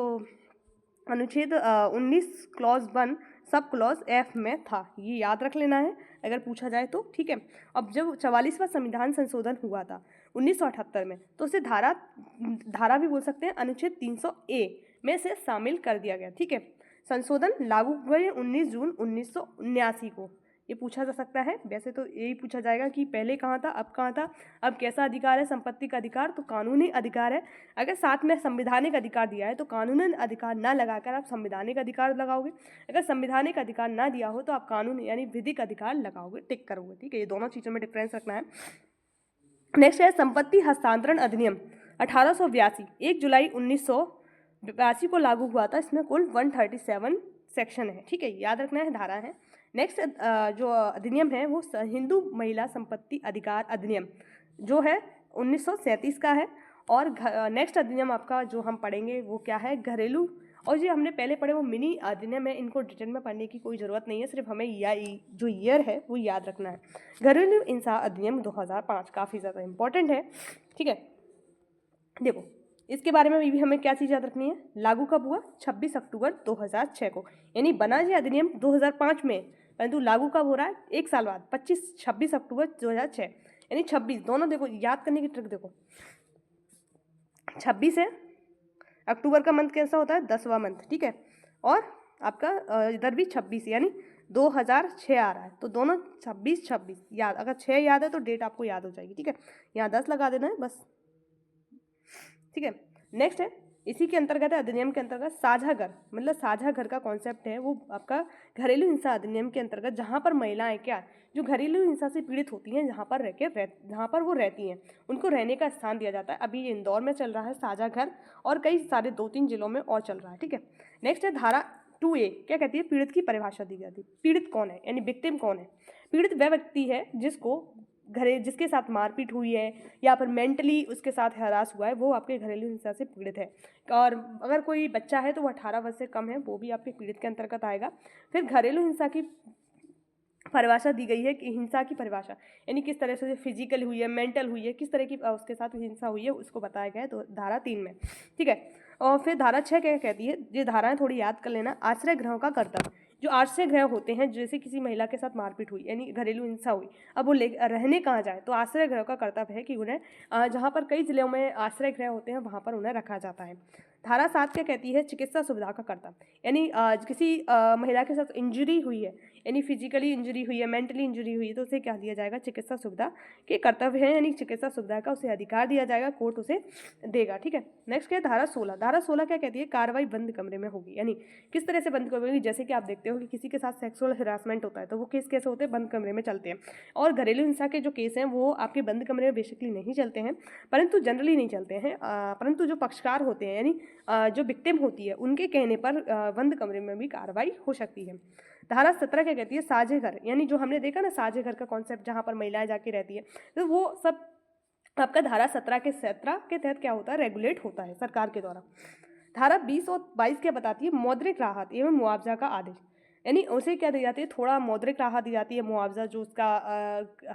S1: अनुच्छेद 19 क्लॉज 1 सब क्लॉज एफ में था, ये याद रख लेना है अगर पूछा जाए तो, ठीक है। अब जब 44वां संविधान संशोधन हुआ था 1978 में, तो उसे धारा भी बोल सकते हैं, अनुच्छेद 300 ए में से शामिल कर दिया गया, ठीक है। संशोधन लागू हुए 19 जून 1979 को। ये पूछा जा सकता है, वैसे तो यही पूछा जाएगा कि पहले कहाँ था, अब कहाँ था, अब कैसा अधिकार है, संपत्ति का अधिकार तो कानूनी अधिकार है। अगर साथ में संवैधानिक अधिकार दिया है तो कानूनी अधिकार ना लगाकर आप संवैधानिक अधिकार लगाओगे, अगर संवैधानिक अधिकार ना दिया हो तो आप कानूनी यानी विधिक अधिकार लगाओगे, टिक करोगे, ठीक है। ये दोनों चीज़ों में डिफरेंस रखना है। नेक्स्ट है संपत्ति हस्तांतरण अधिनियम 1882, 1 जुलाई 1982 को लागू हुआ था। इसमें कुल 137 सेक्शन है, ठीक है, याद रखना है, धारा है। नेक्स्ट जो अधिनियम है वो हिंदू महिला संपत्ति अधिकार अधिनियम जो है 1937 का है। और नेक्स्ट अधिनियम आपका जो हम पढ़ेंगे वो क्या है, घरेलू, और जो हमने पहले पढ़े वो मिनी अधिनियम है, इनको डिटेल में पढ़ने की कोई ज़रूरत नहीं है, सिर्फ हमें जो ईयर है वो याद रखना है। घरेलू हिंसा अधिनियम 2005 काफ़ी ज़्यादा इंपॉर्टेंट है, ठीक है। देखो इसके बारे में भी हमें क्या चीज़ याद रखनी है, लागू कब हुआ, 26 अक्टूबर 2006 को, यानी बना ये अधिनियम 2005 में, परंतु लागू कब हो रहा है, 1 साल बाद 26 अक्टूबर 2006, यानी 26, दोनों देखो याद करने की ट्रिक देखो, 26 है, अक्टूबर का मंथ कैसा होता है, 10वां मंथ, ठीक है, और आपका इधर भी 26 यानी 2006 आ रहा है, तो दोनों 26 याद, अगर 6 याद है तो डेट आपको याद हो जाएगी, ठीक है। यहाँ 10 लगा देना है बस, ठीक है। नेक्स्ट है इसी के अंतर्गत है, अधिनियम के अंतर्गत साझा घर, मतलब साझा घर का कॉन्सेप्ट है वो आपका घरेलू हिंसा अधिनियम के अंतर्गत, जहाँ पर महिलाएं क्या जो घरेलू हिंसा से पीड़ित होती हैं, जहाँ पर वो रहती हैं उनको रहने का स्थान दिया जाता है। अभी ये इंदौर में चल रहा है साझा घर, और कई सारे 2-3 जिलों में और चल रहा है, ठीक है। नेक्स्ट है धारा 2A, क्या कहती है, पीड़ित की परिभाषा दी जाती है। पीड़ित कौन है, यानी विक्टिम कौन है। पीड़ित वह व्यक्ति है जिसके साथ मारपीट हुई है या फिर मेंटली उसके साथ हरास हुआ है, वो आपके घरेलू हिंसा से पीड़ित है। और अगर कोई बच्चा है तो वो 18 वर्ष से कम है, वो भी आपके पीड़ित के अंतर्गत आएगा। फिर घरेलू हिंसा की परिभाषा दी गई है कि हिंसा की परिभाषा यानी किस तरह से फिजिकल हुई है, मेंटल हुई है, किस तरह की उसके साथ हिंसा हुई है, उसको बताया गया है तो धारा 3 में, ठीक है। और फिर धारा 6 क्या कहती है, ये धाराएं थोड़ी याद कर लेना। आश्रय गृहों का कर्तव्य, जो आश्रय गृह होते हैं, जैसे किसी महिला के साथ मारपीट हुई यानी घरेलू हिंसा हुई, अब वो रहने कहाँ जाए, तो आश्रय गृह का कर्तव्य है कि उन्हें जहाँ पर कई जिलों में आश्रय गृह होते हैं वहाँ पर उन्हें रखा जाता है। धारा 7 क्या कहती है, चिकित्सा सुविधा का कर्तव्य, यानी किसी महिला के साथ इंजरी हुई है, यानी फिजिकली इंजरी हुई है, मेंटली इंजरी हुई है, तो उसे क्या दिया जाएगा, चिकित्सा सुविधा के कर्तव्य है, यानी चिकित्सा सुविधा का उसे अधिकार दिया जाएगा, कोर्ट उसे देगा, ठीक है। नेक्स्ट क्या है, धारा 16। धारा 16 क्या कहती है, कार्रवाई बंद कमरे में होगी, यानी किस तरह से बंद कमरे में होगी, जैसे कि आप देखते हो कि किसी के साथ सेक्सुअल हरासमेंट होता है तो वो केस कैसे होते हैं, बंद कमरे में चलते हैं। और घरेलू हिंसा के जो केस हैं वो आपके बंद कमरे में बेसिकली नहीं चलते हैं, परंतु जनरली नहीं चलते हैं, परंतु जो पक्षकार होते हैं यानी जो विक्टिम होती है उनके कहने पर बंद कमरे में भी कार्रवाई हो सकती है। धारा 17 क्या कहती है, साझे घर, यानी जो हमने देखा ना साझे घर का कॉन्सेप्ट, जहाँ पर महिलाएं जाके रहती है, तो वो सब आपका धारा 17 के तहत क्या होता है, रेगुलेट होता है सरकार के द्वारा। धारा 20 और 22 क्या बताती है, मौद्रिक राहत एवं मुआवजा का आदेश, यानी उसे क्या दी जाती है, थोड़ा मौद्रिक राहत दी जाती है, मुआवजा जो उसका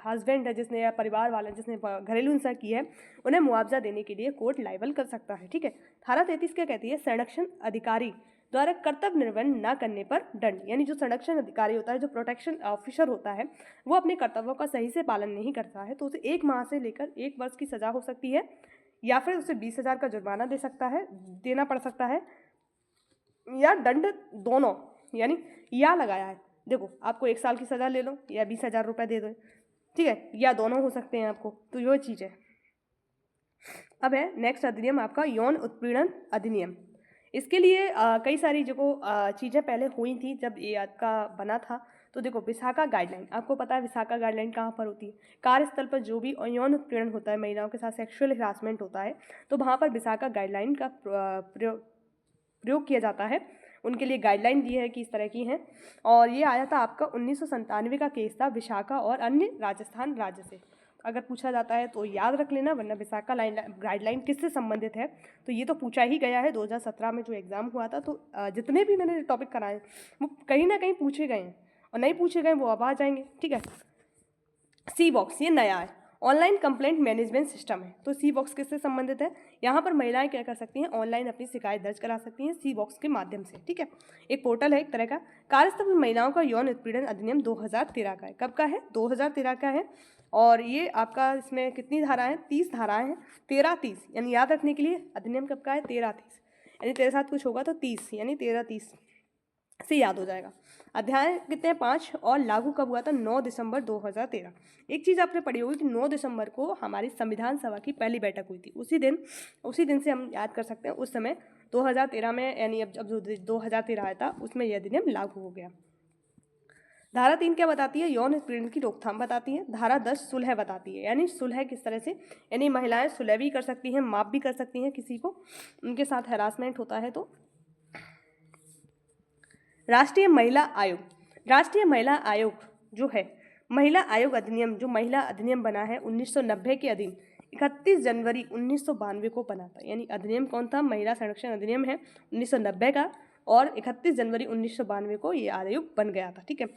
S1: हस्बैंड है जिसने या परिवार वाले जिसने घरेलू हिंसा की है उन्हें मुआवजा देने के लिए कोर्ट लाइबल कर सकता है, ठीक है। धारा 33 क्या कहती है, संरक्षण अधिकारी द्वारा कर्तव्य निर्वहन न करने पर दंड, यानी जो संरक्षण अधिकारी होता है, जो प्रोटेक्शन ऑफिसर होता है, वो अपने कर्तव्यों का सही से पालन नहीं करता है तो उसे 1 माह से लेकर 1 वर्ष की सजा हो सकती है, या फिर उसे 20,000 का जुर्माना देना पड़ सकता है, या दंड दोनों, यानी या लगाया है, देखो आपको 1 साल की सजा ले लो या 20,000 रुपये दे दो, ठीक है, या दोनों हो सकते हैं आपको, तो ये चीज़ है। अब है नेक्स्ट अधिनियम आपका यौन उत्पीड़न अधिनियम। इसके लिए कई सारी जो चीज़ें पहले हुई थी जब ये आपका बना था, तो देखो विशाखा गाइडलाइन, आपको पता है विशाखा गाइडलाइन कहाँ पर होती है, कार्यस्थल पर जो भी यौन उत्पीड़न होता है, महिलाओं के साथ सेक्सुअल हरासमेंट होता है, तो वहाँ पर विशाखा गाइडलाइन का प्रयोग किया जाता है, उनके लिए गाइडलाइन दी है कि इस तरह की हैं। और ये आया था आपका 1997 का केस था, विशाखा और अन्य राजस्थान राज्य से, अगर पूछा जाता है तो याद रख लेना, वरना विशाखा गाइडलाइन किससे संबंधित है तो ये तो पूछा ही गया है 2017 में जो एग्ज़ाम हुआ था। तो जितने भी मैंने टॉपिक कराए वो कहीं ना कहीं पूछे गए हैं, और नहीं पूछे गए वो अब आ जाएंगे, ठीक है। सी बॉक्स ये नया है, ऑनलाइन कंप्लेंट मैनेजमेंट सिस्टम है, तो सी बॉक्स किससे संबंधित है, यहाँ पर महिलाएं क्या कर सकती हैं, ऑनलाइन अपनी शिकायत दर्ज करा सकती हैं सी बॉक्स के माध्यम से, ठीक है। एक पोर्टल है एक तरह का। कार्यस्थल पर महिलाओं का यौन उत्पीड़न अधिनियम 2013 का है, कब का है, 2013 का है। और ये आपका इसमें कितनी धाराएं हैं, 30 धाराएं हैं, 13-30, यानी याद रखने के लिए अधिनियम कब का है, 13-30, यानी तेरे साथ कुछ होगा तो 30, यानी 13-30 से याद हो जाएगा। अध्याय कितने हैं, 5, और लागू कब हुआ था, 9 दिसंबर 2013। एक चीज़ आपने पढ़ी होगी कि 9 दिसंबर को हमारी संविधान सभा की पहली बैठक हुई थी, उसी दिन से हम याद कर सकते हैं, उस समय 2013 में, यानी अब जो 2013 आया था उसमें यह अधिनियम लागू हो गया। धारा 3 क्या बताती है, यौन उत्पीड़न की रोकथाम बताती है। धारा 10 सुलह बताती है, यानी सुलह किस तरह से, यानी महिलाएं सुलह भी कर सकती हैं, माफ़ भी कर सकती हैं किसी को उनके साथ हैरासमेंट होता है तो। राष्ट्रीय महिला आयोग जो है, महिला आयोग अधिनियम, जो महिला अधिनियम बना है 1990 के अधीन 31 जनवरी 1992 को बना था, यानी अधिनियम कौन था, महिला संरक्षण अधिनियम है 1990 का, और 31 जनवरी 1992 को ये आयोग बन गया था, ठीक है।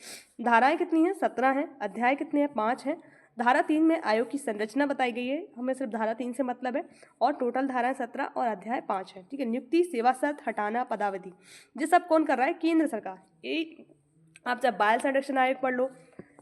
S1: धाराएं कितनी हैं, 17 हैं, अध्याय कितने हैं, 5 हैं। धारा 3 में आयोग की संरचना बताई गई है, हमें सिर्फ धारा 3 से मतलब है, और टोटल धाराएं 17 और अध्याय 5 है, ठीक है। नियुक्ति, सेवा शर्त, हटाना, पदावधि, ये सब कौन कर रहा है, केंद्र सरकार। आप चाहे बाल संरक्षण आयोग पढ़ लो,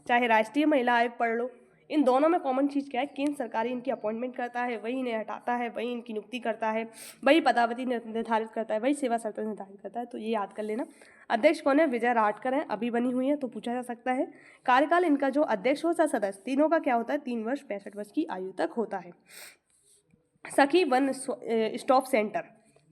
S1: चाहे राष्ट्रीय महिला आयोग पढ़ लो, इन दोनों में कॉमन चीज़ क्या है, केंद्र सरकार ही इनकी अपॉइंटमेंट करता है, वही इन्हें हटाता है, वही इनकी नियुक्ति करता है, वही पदावधि निर्धारित करता है, वही सेवा शर्त निर्धारित करता है, तो ये याद कर लेना। अध्यक्ष कौन है, विजय राटकर है, अभी बनी हुई है तो पूछा जा सकता है। कार्यकाल इनका जो अध्यक्ष हो या सदस्य, तीनों का क्या होता है, 3 वर्ष 65 वर्ष की आयु तक होता है। सखी वन स्टॉप सेंटर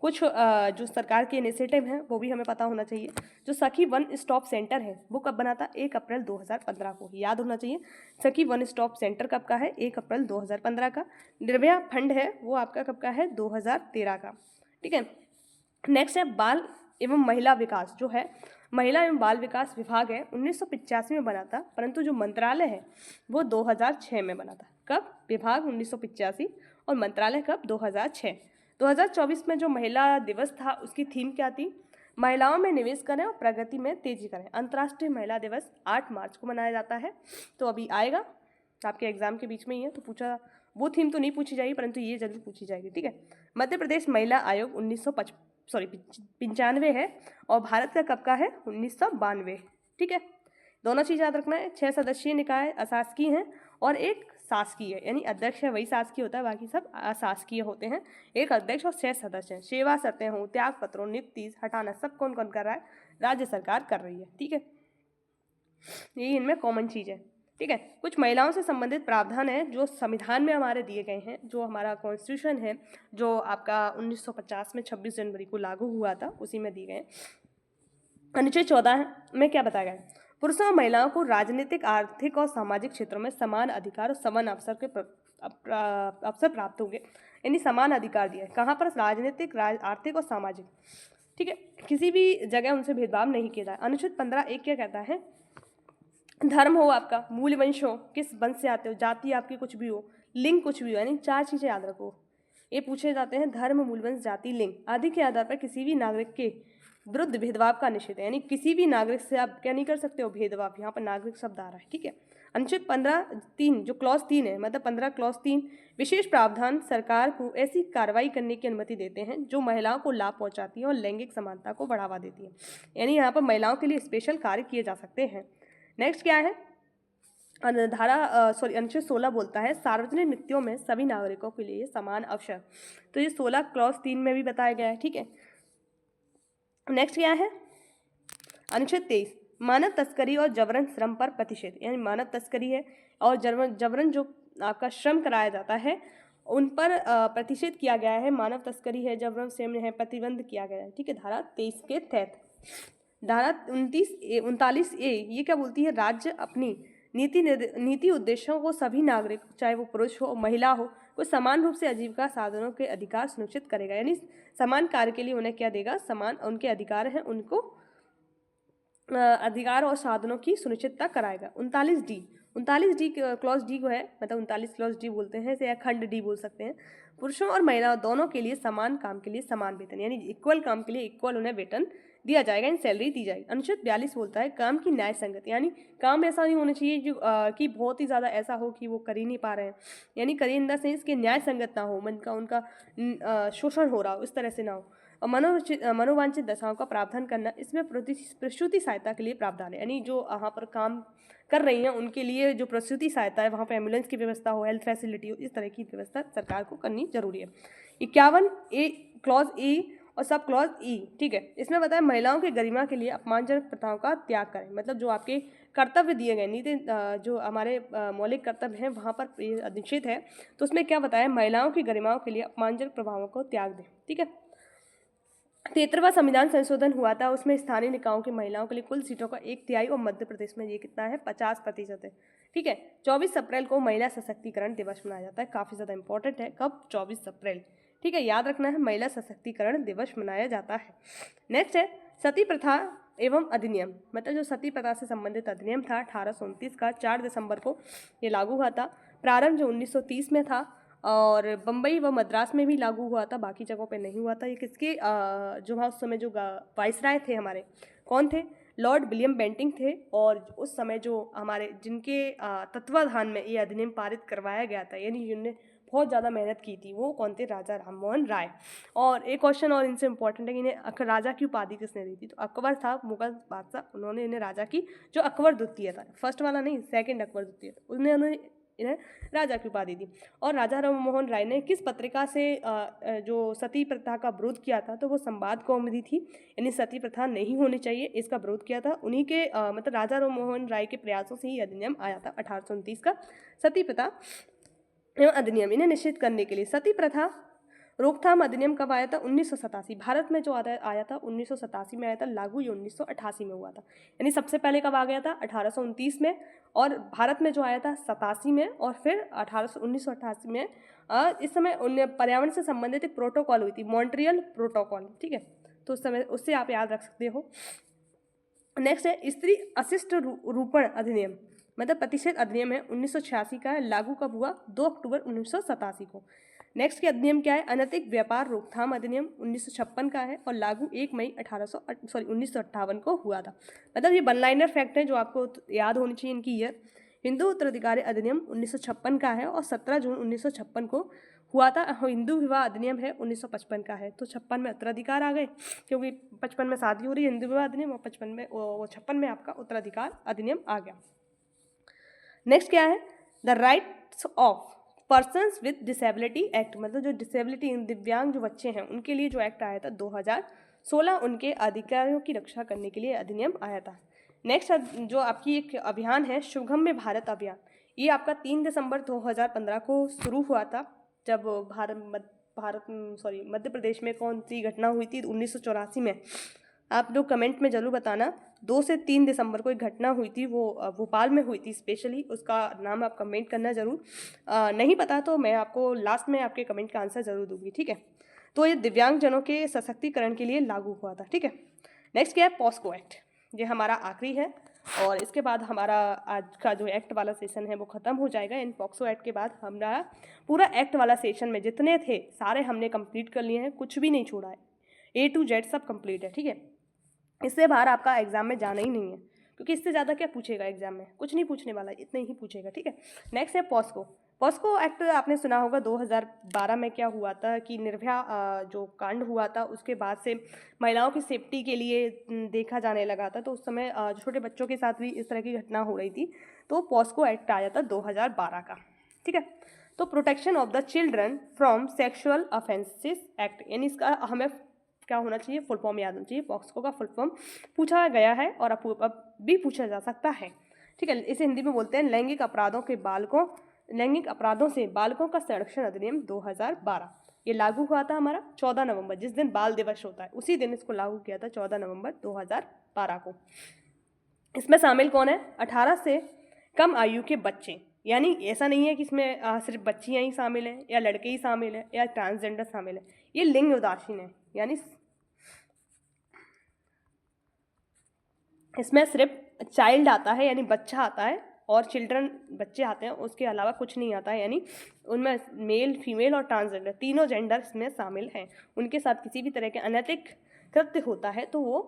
S1: कुछ जो सरकार के इनिशिएटिव हैं वो भी हमें पता होना चाहिए। जो सखी वन स्टॉप सेंटर है वो कब बना था? 1 अप्रैल 2015 को, याद होना चाहिए। सखी वन स्टॉप सेंटर कब का है? 1 अप्रैल 2015 का। निर्भया फंड है वो आपका कब का है? 2013 का, ठीक है। नेक्स्ट है बाल एवं महिला विकास, जो है महिला एवं बाल विकास विभाग है 1985 में बना था, परंतु जो मंत्रालय है वो 2006 में बना था। कब? विभाग 1985 और मंत्रालय कब? 2006। 2024 में जो महिला दिवस था उसकी थीम क्या थी? महिलाओं में निवेश करें और प्रगति में तेजी करें। अंतर्राष्ट्रीय महिला दिवस 8 मार्च को मनाया जाता है। तो अभी आएगा आपके एग्जाम के बीच में ही है, तो पूछा, वो थीम तो नहीं पूछी जाएगी परंतु ये जरूर पूछी जाएगी, ठीक है। मध्य प्रदेश महिला आयोग 95 है और भारत का कब का है? 1992, ठीक है। दोनों चीज़ याद रखना है। 6 सदस्यीय निकाय अशासकीय हैं और एक शासकीय है, यानी अध्यक्ष है वही शासकीय होता है, बाकी सब अशासकीय होते हैं। एक अध्यक्ष और 6 सदस्य हैं। सेवा शर्तें हों, त्याग पत्रों, नियुक्ति, हटाना, सब कौन कौन कर रहा है? राज्य सरकार कर रही है, ठीक है। यही इनमें कॉमन चीज़ है, ठीक है। कुछ महिलाओं से संबंधित प्रावधान है जो संविधान में हमारे दिए गए हैं। जो हमारा कॉन्स्टिट्यूशन है जो आपका 1950 में 26 जनवरी को लागू हुआ था, उसी में दिए गए। अनुच्छेद 14 में क्या बताया गया? पुरुषों और महिलाओं को राजनीतिक, आर्थिक और सामाजिक क्षेत्रों में समान अधिकार और समान अवसर प्राप्त होंगे, यानी समान अधिकार दिया है। कहाँ पर? राजनीतिक, आर्थिक और सामाजिक, ठीक है। किसी भी जगह उनसे भेदभाव नहीं किया जाए। अनुच्छेद 15(1) क्या कहता है? धर्म हो आपका, मूल वंश हो, किस वंश से आते हो, जाति आपकी कुछ भी हो, लिंग कुछ भी हो, यानी 4 चीज़ें याद रखो। ये पूछे जाते हैं, धर्म, मूल वंश, जाति, लिंग आदि के आधार पर किसी भी नागरिक के विरुद्ध भेदभाव का निषेध है, यानी किसी भी नागरिक से आप क्या नहीं कर सकते हो? भेदभाव। यहाँ पर नागरिक शब्द आ रहा है, ठीक है। अनुच्छेद 15(3) जो क्लॉज 3 है, मतलब 15 क्लॉज 3, विशेष प्रावधान सरकार को ऐसी कार्रवाई करने की अनुमति देते हैं जो महिलाओं को लाभ पहुंचाती है और लैंगिक समानता को बढ़ावा देती है, यानी यहाँ पर महिलाओं के लिए स्पेशल कार्य किए जा सकते हैं। नेक्स्ट क्या है? अनुच्छेद 16 बोलता है सार्वजनिक नीतियों में सभी नागरिकों के लिए समान अवसर। तो ये 16 क्लॉज 3 में भी बताया गया है, ठीक है। नेक्स्ट क्या है? अनुच्छेद 23 मानव तस्करी और जबरन श्रम पर प्रतिषेध, यानी मानव तस्करी है और जबरन जो आपका श्रम कराया जाता है उन पर प्रतिषेध किया गया है। मानव तस्करी है, जबरन श्रम है, प्रतिबंध किया गया है, ठीक है, धारा 23 के तहत। धारा 39A ये क्या बोलती है? राज्य अपनी नीति उद्देश्यों को सभी नागरिक, चाहे वो पुरुष हो महिला हो, को समान रूप से आजीविका साधनों के अधिकार सुनिश्चित करेगा, यानी समान कार्य के लिए उन्हें क्या देगा? समान उनके अधिकार हैं, उनको अधिकार और साधनों की सुनिश्चितता कराएगा। 39D क्लॉज डी को है, मतलब 39 क्लॉज डी बोलते हैं इसे, या खंड डी बोल सकते हैं। पुरुषों और महिलाओं दोनों के लिए समान काम के लिए समान वेतन, यानी इक्वल काम के लिए इक्वल उन्हें वेतन दिया जाएगा, इन सैलरी दी जाएगी। अनुच्छेद 42 बोलता है काम की न्याय संगत, यानी काम ऐसा नहीं होना चाहिए जो कि बहुत ही ज़्यादा ऐसा हो कि वो कर ही नहीं पा रहे हैं, यानी करिए इन द सेंस कि न्याय संगत ना हो, मन का उनका शोषण हो रहा हो, इस तरह से ना हो। और मनोवांछित दशाओं का प्रावधान करना, इसमें प्रसूति सहायता के लिए प्रावधान है, यानी जो वहाँ पर काम कर रही हैं उनके लिए जो प्रसूति सहायता है, वहाँ पर एम्बुलेंस की व्यवस्था हो, हेल्थ फैसिलिटी हो, इस तरह की व्यवस्था सरकार को करनी जरूरी है। 51A क्लॉज ए और सब क्लॉज ई, ठीक है। इसमें बताया महिलाओं की गरिमा के लिए अपमानजनक प्रथाओं का त्याग करें, मतलब जो आपके कर्तव्य दिए गए नीति जो हमारे मौलिक कर्तव्य हैं वहाँ पर निश्चित है, तो उसमें क्या बताया? महिलाओं की गरिमाओं के लिए अपमानजनक प्रभावों को त्याग दें, ठीक है। 73वां संविधान संशोधन हुआ था, उसमें स्थानीय निकायों की महिलाओं के लिए कुल सीटों का 1/3 और मध्य प्रदेश में ये कितना है? 50% है, ठीक है। 24 अप्रैल को महिला सशक्तिकरण दिवस मनाया जाता है, काफ़ी ज़्यादा इंपॉर्टेंट है। कब? 24 अप्रैल, ठीक है, याद रखना है, महिला सशक्तिकरण दिवस मनाया जाता है। नेक्स्ट है सती प्रथा एवं अधिनियम, मतलब जो सती प्रथा से संबंधित अधिनियम था 1829 का, 4 दिसंबर को ये लागू हुआ था। प्रारंभ जो 1930 में था और बम्बई व मद्रास में भी लागू हुआ था, बाकी जगहों पे नहीं हुआ था। ये किसके जो वहाँ उस समय जो वाइसराय थे हमारे, कौन थे? लॉर्ड विलियम बेंटिंक थे। और उस समय जो हमारे जिनके तत्वाधान में ये अधिनियम पारित करवाया गया था, यानी जिनने बहुत ज़्यादा मेहनत की थी, वो कौन थे? राजा राममोहन राय। और एक क्वेश्चन और इनसे इंपॉर्टेंट है कि इन्हें राजा की उपाधि किसने दी थी? तो अकबर था, मुगल बादशाह, उन्होंने इन्हें राजा की, जो अकबर द्वितीय था, फर्स्ट वाला नहीं, सेकंड अकबर द्वितीय था, उन्होंने इन्हें राजा की उपाधि दी। और राजा राममोहन राय ने किस पत्रिका से जो सती प्रथा का विरोध किया था? तो वो संवाद कौमुदी थी, यानी सती प्रथा नहीं होनी चाहिए, इसका विरोध किया था। उन्हीं के मतलब राजा राममोहन राय के प्रयासों से ही अधिनियम आया था 1829 का, सती प्रथा एवं अधिनियम, इन्हें निश्चित करने के लिए। सती प्रथा रोकथाम अधिनियम कब आया था? 1987। भारत में जो आया था 1987 में आया था, लागू ये 1988 में हुआ था। यानी सबसे पहले कब आ गया था? 1829 में, और भारत में जो आया था 87 में, और फिर 1988 में इस समय पर्यावरण से संबंधित एक प्रोटोकॉल हुई थी, मॉन्ट्रियल प्रोटोकॉल, ठीक है। तो उस समय उससे आप याद रख सकते हो। नेक्स्ट है स्त्री अशिष्ट रूपण अधिनियम, मतलब प्रतिषेध अधिनियम है, 1986 का है। लागू कब हुआ? 2 अक्टूबर 1987 को। नेक्स्ट के अधिनियम क्या है? अनैतिक व्यापार रोकथाम अधिनियम 1956 का है, और लागू 1 मई 1958 को हुआ था। मतलब ये वन लाइनर फैक्ट है जो आपको याद होनी चाहिए इनकी ईयर। हिंदू उत्तराधिकारी अधिनियम 1956 का है, और 17 जून 1956 को हुआ था। हिंदू विवाह अधिनियम है 1955 का है। तो 56 में उत्तराधिकार आ गए, क्योंकि 55 में शादी हो रही है, हिंदू विवाह अधिनियम, और 56 में आपका उत्तराधिकार अधिनियम आ गया। नेक्स्ट क्या है? The rights of persons with disability act, मतलब जो डिसेबिलिटी दिव्यांग जो बच्चे हैं उनके लिए जो एक्ट आया था 2016, उनके अधिकारों की रक्षा करने के लिए अधिनियम आया था। नेक्स्ट जो आपकी एक अभियान है सुगम्य भारत अभियान, ये आपका 3 दिसंबर 2015 को शुरू हुआ था, जब मध्य प्रदेश में कौन सी घटना हुई थी? 1984 में। आप लोग कमेंट में ज़रूर बताना। 2 से 3 दिसंबर को एक घटना हुई थी, वो भोपाल में हुई थी स्पेशली, उसका नाम आप कमेंट करना ज़रूर। नहीं पता तो मैं आपको लास्ट में आपके कमेंट का आंसर ज़रूर दूंगी, ठीक है। तो ये दिव्यांगजनों के सशक्तिकरण के लिए लागू हुआ था, ठीक है। नेक्स्ट क्या है? पॉस्को एक्ट, ये हमारा आखिरी है, और इसके बाद हमारा आज का जो एक्ट वाला सेशन है वो ख़त्म हो जाएगा। इन पॉक्सो एक्ट के बाद हमारा पूरा एक्ट वाला सेशन में जितने थे सारे हमने कंप्लीट कर लिए हैं, कुछ भी नहीं छोड़ा है, A to Z सब कंप्लीट है, ठीक है। इससे बाहर आपका एग्जाम में जाना ही नहीं है, क्योंकि इससे ज़्यादा क्या पूछेगा एग्जाम में? कुछ नहीं पूछने वाला, इतने ही पूछेगा, ठीक है। नेक्स्ट है पॉस्को। पॉस्को एक्ट आपने सुना होगा 2012 में क्या हुआ था कि निर्भया जो कांड हुआ था उसके बाद से महिलाओं की सेफ्टी के लिए देखा जाने लगा था। तो उस समय छोटे बच्चों के साथ भी इस तरह की घटना हो रही थी, तो पॉस्को एक्ट आया था 2012 का, ठीक है। तो protection of the children from sexual offences act, यानी इसका हमें क्या होना चाहिए? फुल फॉर्म याद होना चाहिए। पॉक्सो का फुल फॉर्म पूछा गया है और अब भी पूछा जा सकता है, ठीक है। इसे हिंदी में बोलते हैं लैंगिक अपराधों से बालकों का संरक्षण अधिनियम 2012। ये लागू हुआ था हमारा 14 नवंबर, जिस दिन बाल दिवस होता है उसी दिन इसको लागू किया था, 14 नवंबर 2012 को। इसमें शामिल कौन है? 18 से कम आयु के बच्चे, यानी ऐसा नहीं है कि इसमें सिर्फ बच्चियाँ ही शामिल हैं या लड़के ही शामिल हैं या ट्रांसजेंडर शामिल है, ये लिंग उदासीन है, यानी इसमें सिर्फ चाइल्ड आता है, यानी बच्चा आता है, और चिल्ड्रन बच्चे आते हैं, उसके अलावा कुछ नहीं आता है। यानी उनमें मेल, फीमेल और ट्रांसजेंडर तीनों जेंडर इसमें शामिल हैं। उनके साथ किसी भी तरह के अनैतिक कृत्य होता है तो वो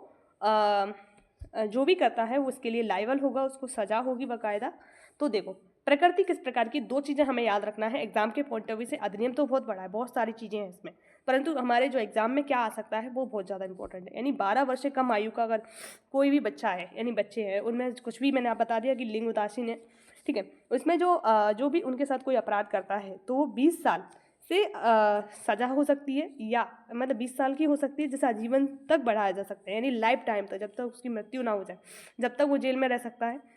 S1: जो भी करता है वो उसके लिए लायबल होगा, उसको सजा होगी बाकायदा। तो देखो प्रकृति किस प्रकार की, 2 चीज़ें हमें याद रखना है एग्जाम के पॉइंट ऑफ व्यू से। अधिनियम तो बहुत बड़ा है, बहुत सारी चीज़ें हैं इसमें, परंतु हमारे जो एग्जाम में क्या आ सकता है वो बहुत ज़्यादा इंपॉर्टेंट है। यानी 12 वर्ष से कम आयु का अगर कोई भी बच्चा है, यानी बच्चे हैं, उनमें कुछ भी, मैंने आप बता दिया कि लिंग उदासीन है, ठीक है। उसमें जो भी उनके साथ कोई अपराध करता है तो वो 20 साल से सजा हो सकती है, या मतलब 20 साल की हो सकती है, जिसे आजीवन तक बढ़ाया जा सकता है, यानी लाइफ टाइम तक, जब तक उसकी मृत्यु ना हो जाए, जब तक वो जेल में रह सकता है,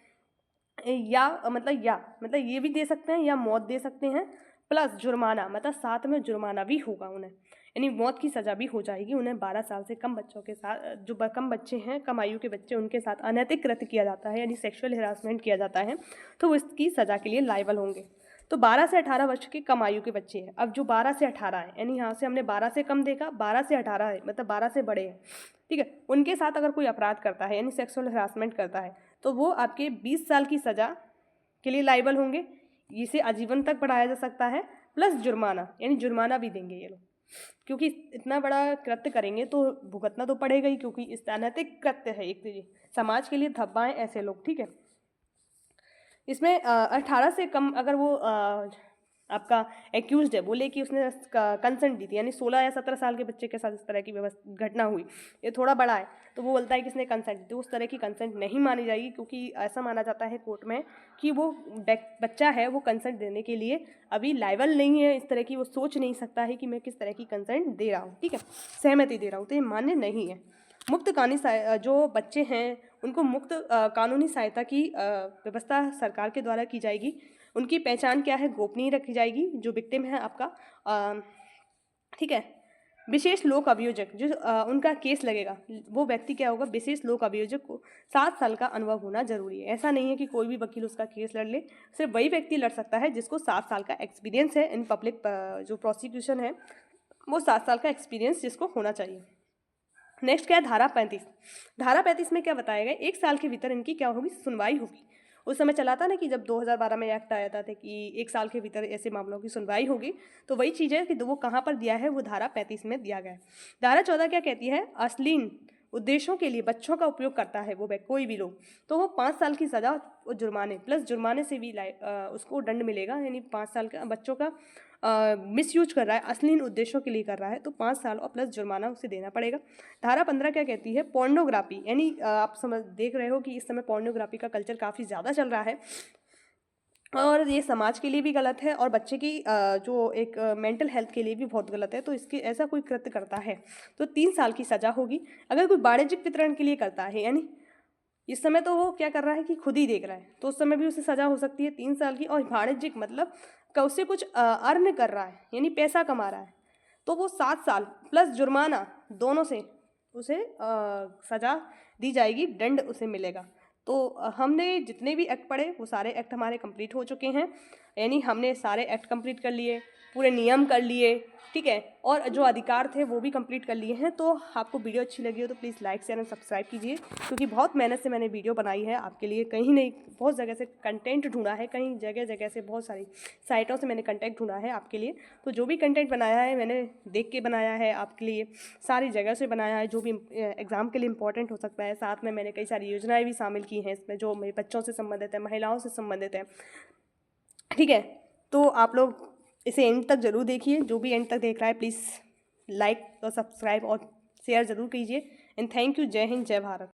S1: या मतलब ये भी दे सकते हैं या मौत दे सकते हैं, प्लस जुर्माना, मतलब साथ में जुर्माना भी होगा उन्हें, यानी मौत की सज़ा भी हो जाएगी उन्हें। 12 साल से कम बच्चों के साथ, जो कम बच्चे हैं, कम आयु के बच्चे, उनके साथ अनैतिक कृत्य किया जाता है, यानी सेक्सुअल हिरासमेंट किया जाता है, तो वो इसकी सज़ा के लिए लायबल होंगे। तो 12 से 18 वर्ष के कम आयु के बच्चे हैं। अब जो 12 से 18 है, यानी यहाँ से हमने 12 से कम देखा, 12 से 18 है, मतलब 12 से बड़े हैं, ठीक है। उनके साथ अगर कोई अपराध करता है, यानी सेक्सुअल हरासमेंट करता है, तो वो आपके 20 साल की सज़ा के लिए लायबल होंगे। इसे आजीवन तक बढ़ाया जा सकता है, प्लस जुर्माना, यानी जुर्माना भी देंगे ये लोग, क्योंकि इतना बड़ा कृत्य करेंगे तो भुगतना तो पड़ेगा ही, क्योंकि इस अनैतिक कृत्य है, एक समाज के लिए धब्बाएं ऐसे लोग, ठीक है। इसमें 18 से कम अगर वो आपका एक्यूज्ड है, बोले कि उसने कंसेंट दी थी, यानी 16 या 17 साल के बच्चे के साथ इस तरह की घटना हुई, ये थोड़ा बड़ा है, तो वो बोलता है कि इसने कंसेंट दी, तो उस तरह की कंसेंट नहीं मानी जाएगी, क्योंकि ऐसा माना जाता है कोर्ट में कि वो बच्चा है, वो कंसेंट देने के लिए अभी लायबल नहीं है, इस तरह की वो सोच नहीं सकता है कि मैं किस तरह की कंसेंट दे रहा हूँ, ठीक है, सहमति दे रहा हूँ, तो ये मान्य नहीं है। मुक्त कानूनी जो बच्चे हैं उनको मुक्त कानूनी सहायता की व्यवस्था सरकार के द्वारा की जाएगी। उनकी पहचान क्या है? गोपनीय रखी जाएगी, जो विक्टिम है आपका, ठीक है। विशेष लोक अभियोजक जो उनका केस लगेगा, वो व्यक्ति क्या होगा, विशेष लोक अभियोजक को 7 साल का अनुभव होना जरूरी है। ऐसा नहीं है कि कोई भी वकील उसका केस लड़ ले, सिर्फ वही व्यक्ति लड़ सकता है जिसको 7 साल का एक्सपीरियंस है इन पब्लिक जो प्रोसिक्यूशन है, वो 7 साल का एक्सपीरियंस जिसको होना चाहिए। नेक्स्ट क्या है, धारा 35। धारा 35 में क्या बताया गया, 1 साल के भीतर इनकी क्या होगी, सुनवाई होगी। उस समय चला था ना कि जब 2012 में एक्ट आया था कि 1 साल के भीतर ऐसे मामलों की सुनवाई होगी, तो वही चीज़ है कि वो कहाँ पर दिया है, वो धारा 35 में दिया गया है। धारा 14 क्या कहती है, अश्लील उद्देश्यों के लिए बच्चों का उपयोग करता है वो कोई भी लोग, तो वो 5 साल की सज़ा और जुर्माने प्लस जुर्माने से भी उसको दंड मिलेगा। यानी 5 साल का बच्चों का मिसयूज कर रहा है, अश्लील उद्देश्यों के लिए कर रहा है, तो 5 साल और प्लस जुर्माना उसे देना पड़ेगा। धारा 15 क्या कहती है, पोर्नोग्राफी, यानी आप समझ देख रहे हो कि इस समय पोर्नोग्राफी का कल्चर काफ़ी ज़्यादा चल रहा है और ये समाज के लिए भी गलत है और बच्चे की जो एक मेंटल हेल्थ के लिए भी बहुत गलत है। तो इसके ऐसा कोई कृत्य करता है तो 3 साल की सज़ा होगी। अगर कोई वाणिज्यिक वितरण के लिए करता है, यानी इस समय तो वो क्या कर रहा है कि खुद ही देख रहा है, तो उस समय भी उसे सज़ा हो सकती है 3 साल की। और वाणिज्यिक मतलब उससे कुछ अर्न कर रहा है, यानी पैसा कमा रहा है, तो वो 7 साल प्लस जुर्माना दोनों से उसे सज़ा दी जाएगी, दंड उसे मिलेगा। तो हमने जितने भी एक्ट पढ़े वो सारे एक्ट हमारे कंप्लीट हो चुके हैं, यानी हमने सारे एक्ट कंप्लीट कर लिए, पूरे नियम कर लिए, ठीक है, और जो अधिकार थे वो भी कंप्लीट कर लिए हैं। तो आपको वीडियो अच्छी लगी हो तो please like share and subscribe कीजिए, क्योंकि बहुत मेहनत से मैंने वीडियो बनाई है आपके लिए। कहीं नहीं, बहुत जगह से कंटेंट ढूंढा है, कहीं जगह जगह से बहुत सारी साइटों से मैंने कंटेंट ढूंढा है आपके लिए। तो जो भी कंटेंट बनाया है मैंने देख के बनाया है आपके लिए, सारी जगह से बनाया है जो भी एग्ज़ाम के लिए इंपॉर्टेंट हो सकता है। साथ में मैंने कई सारी योजनाएँ भी शामिल की हैं इसमें जो मेरे बच्चों से संबंधित है, महिलाओं से संबंधित है, ठीक है। तो आप लोग इसे एंड तक ज़रूर देखिए, जो भी एंड तक देख रहा है प्लीज़ लाइक और सब्सक्राइब और शेयर ज़रूर कीजिए। And thank you. जय हिंद, जय भारत।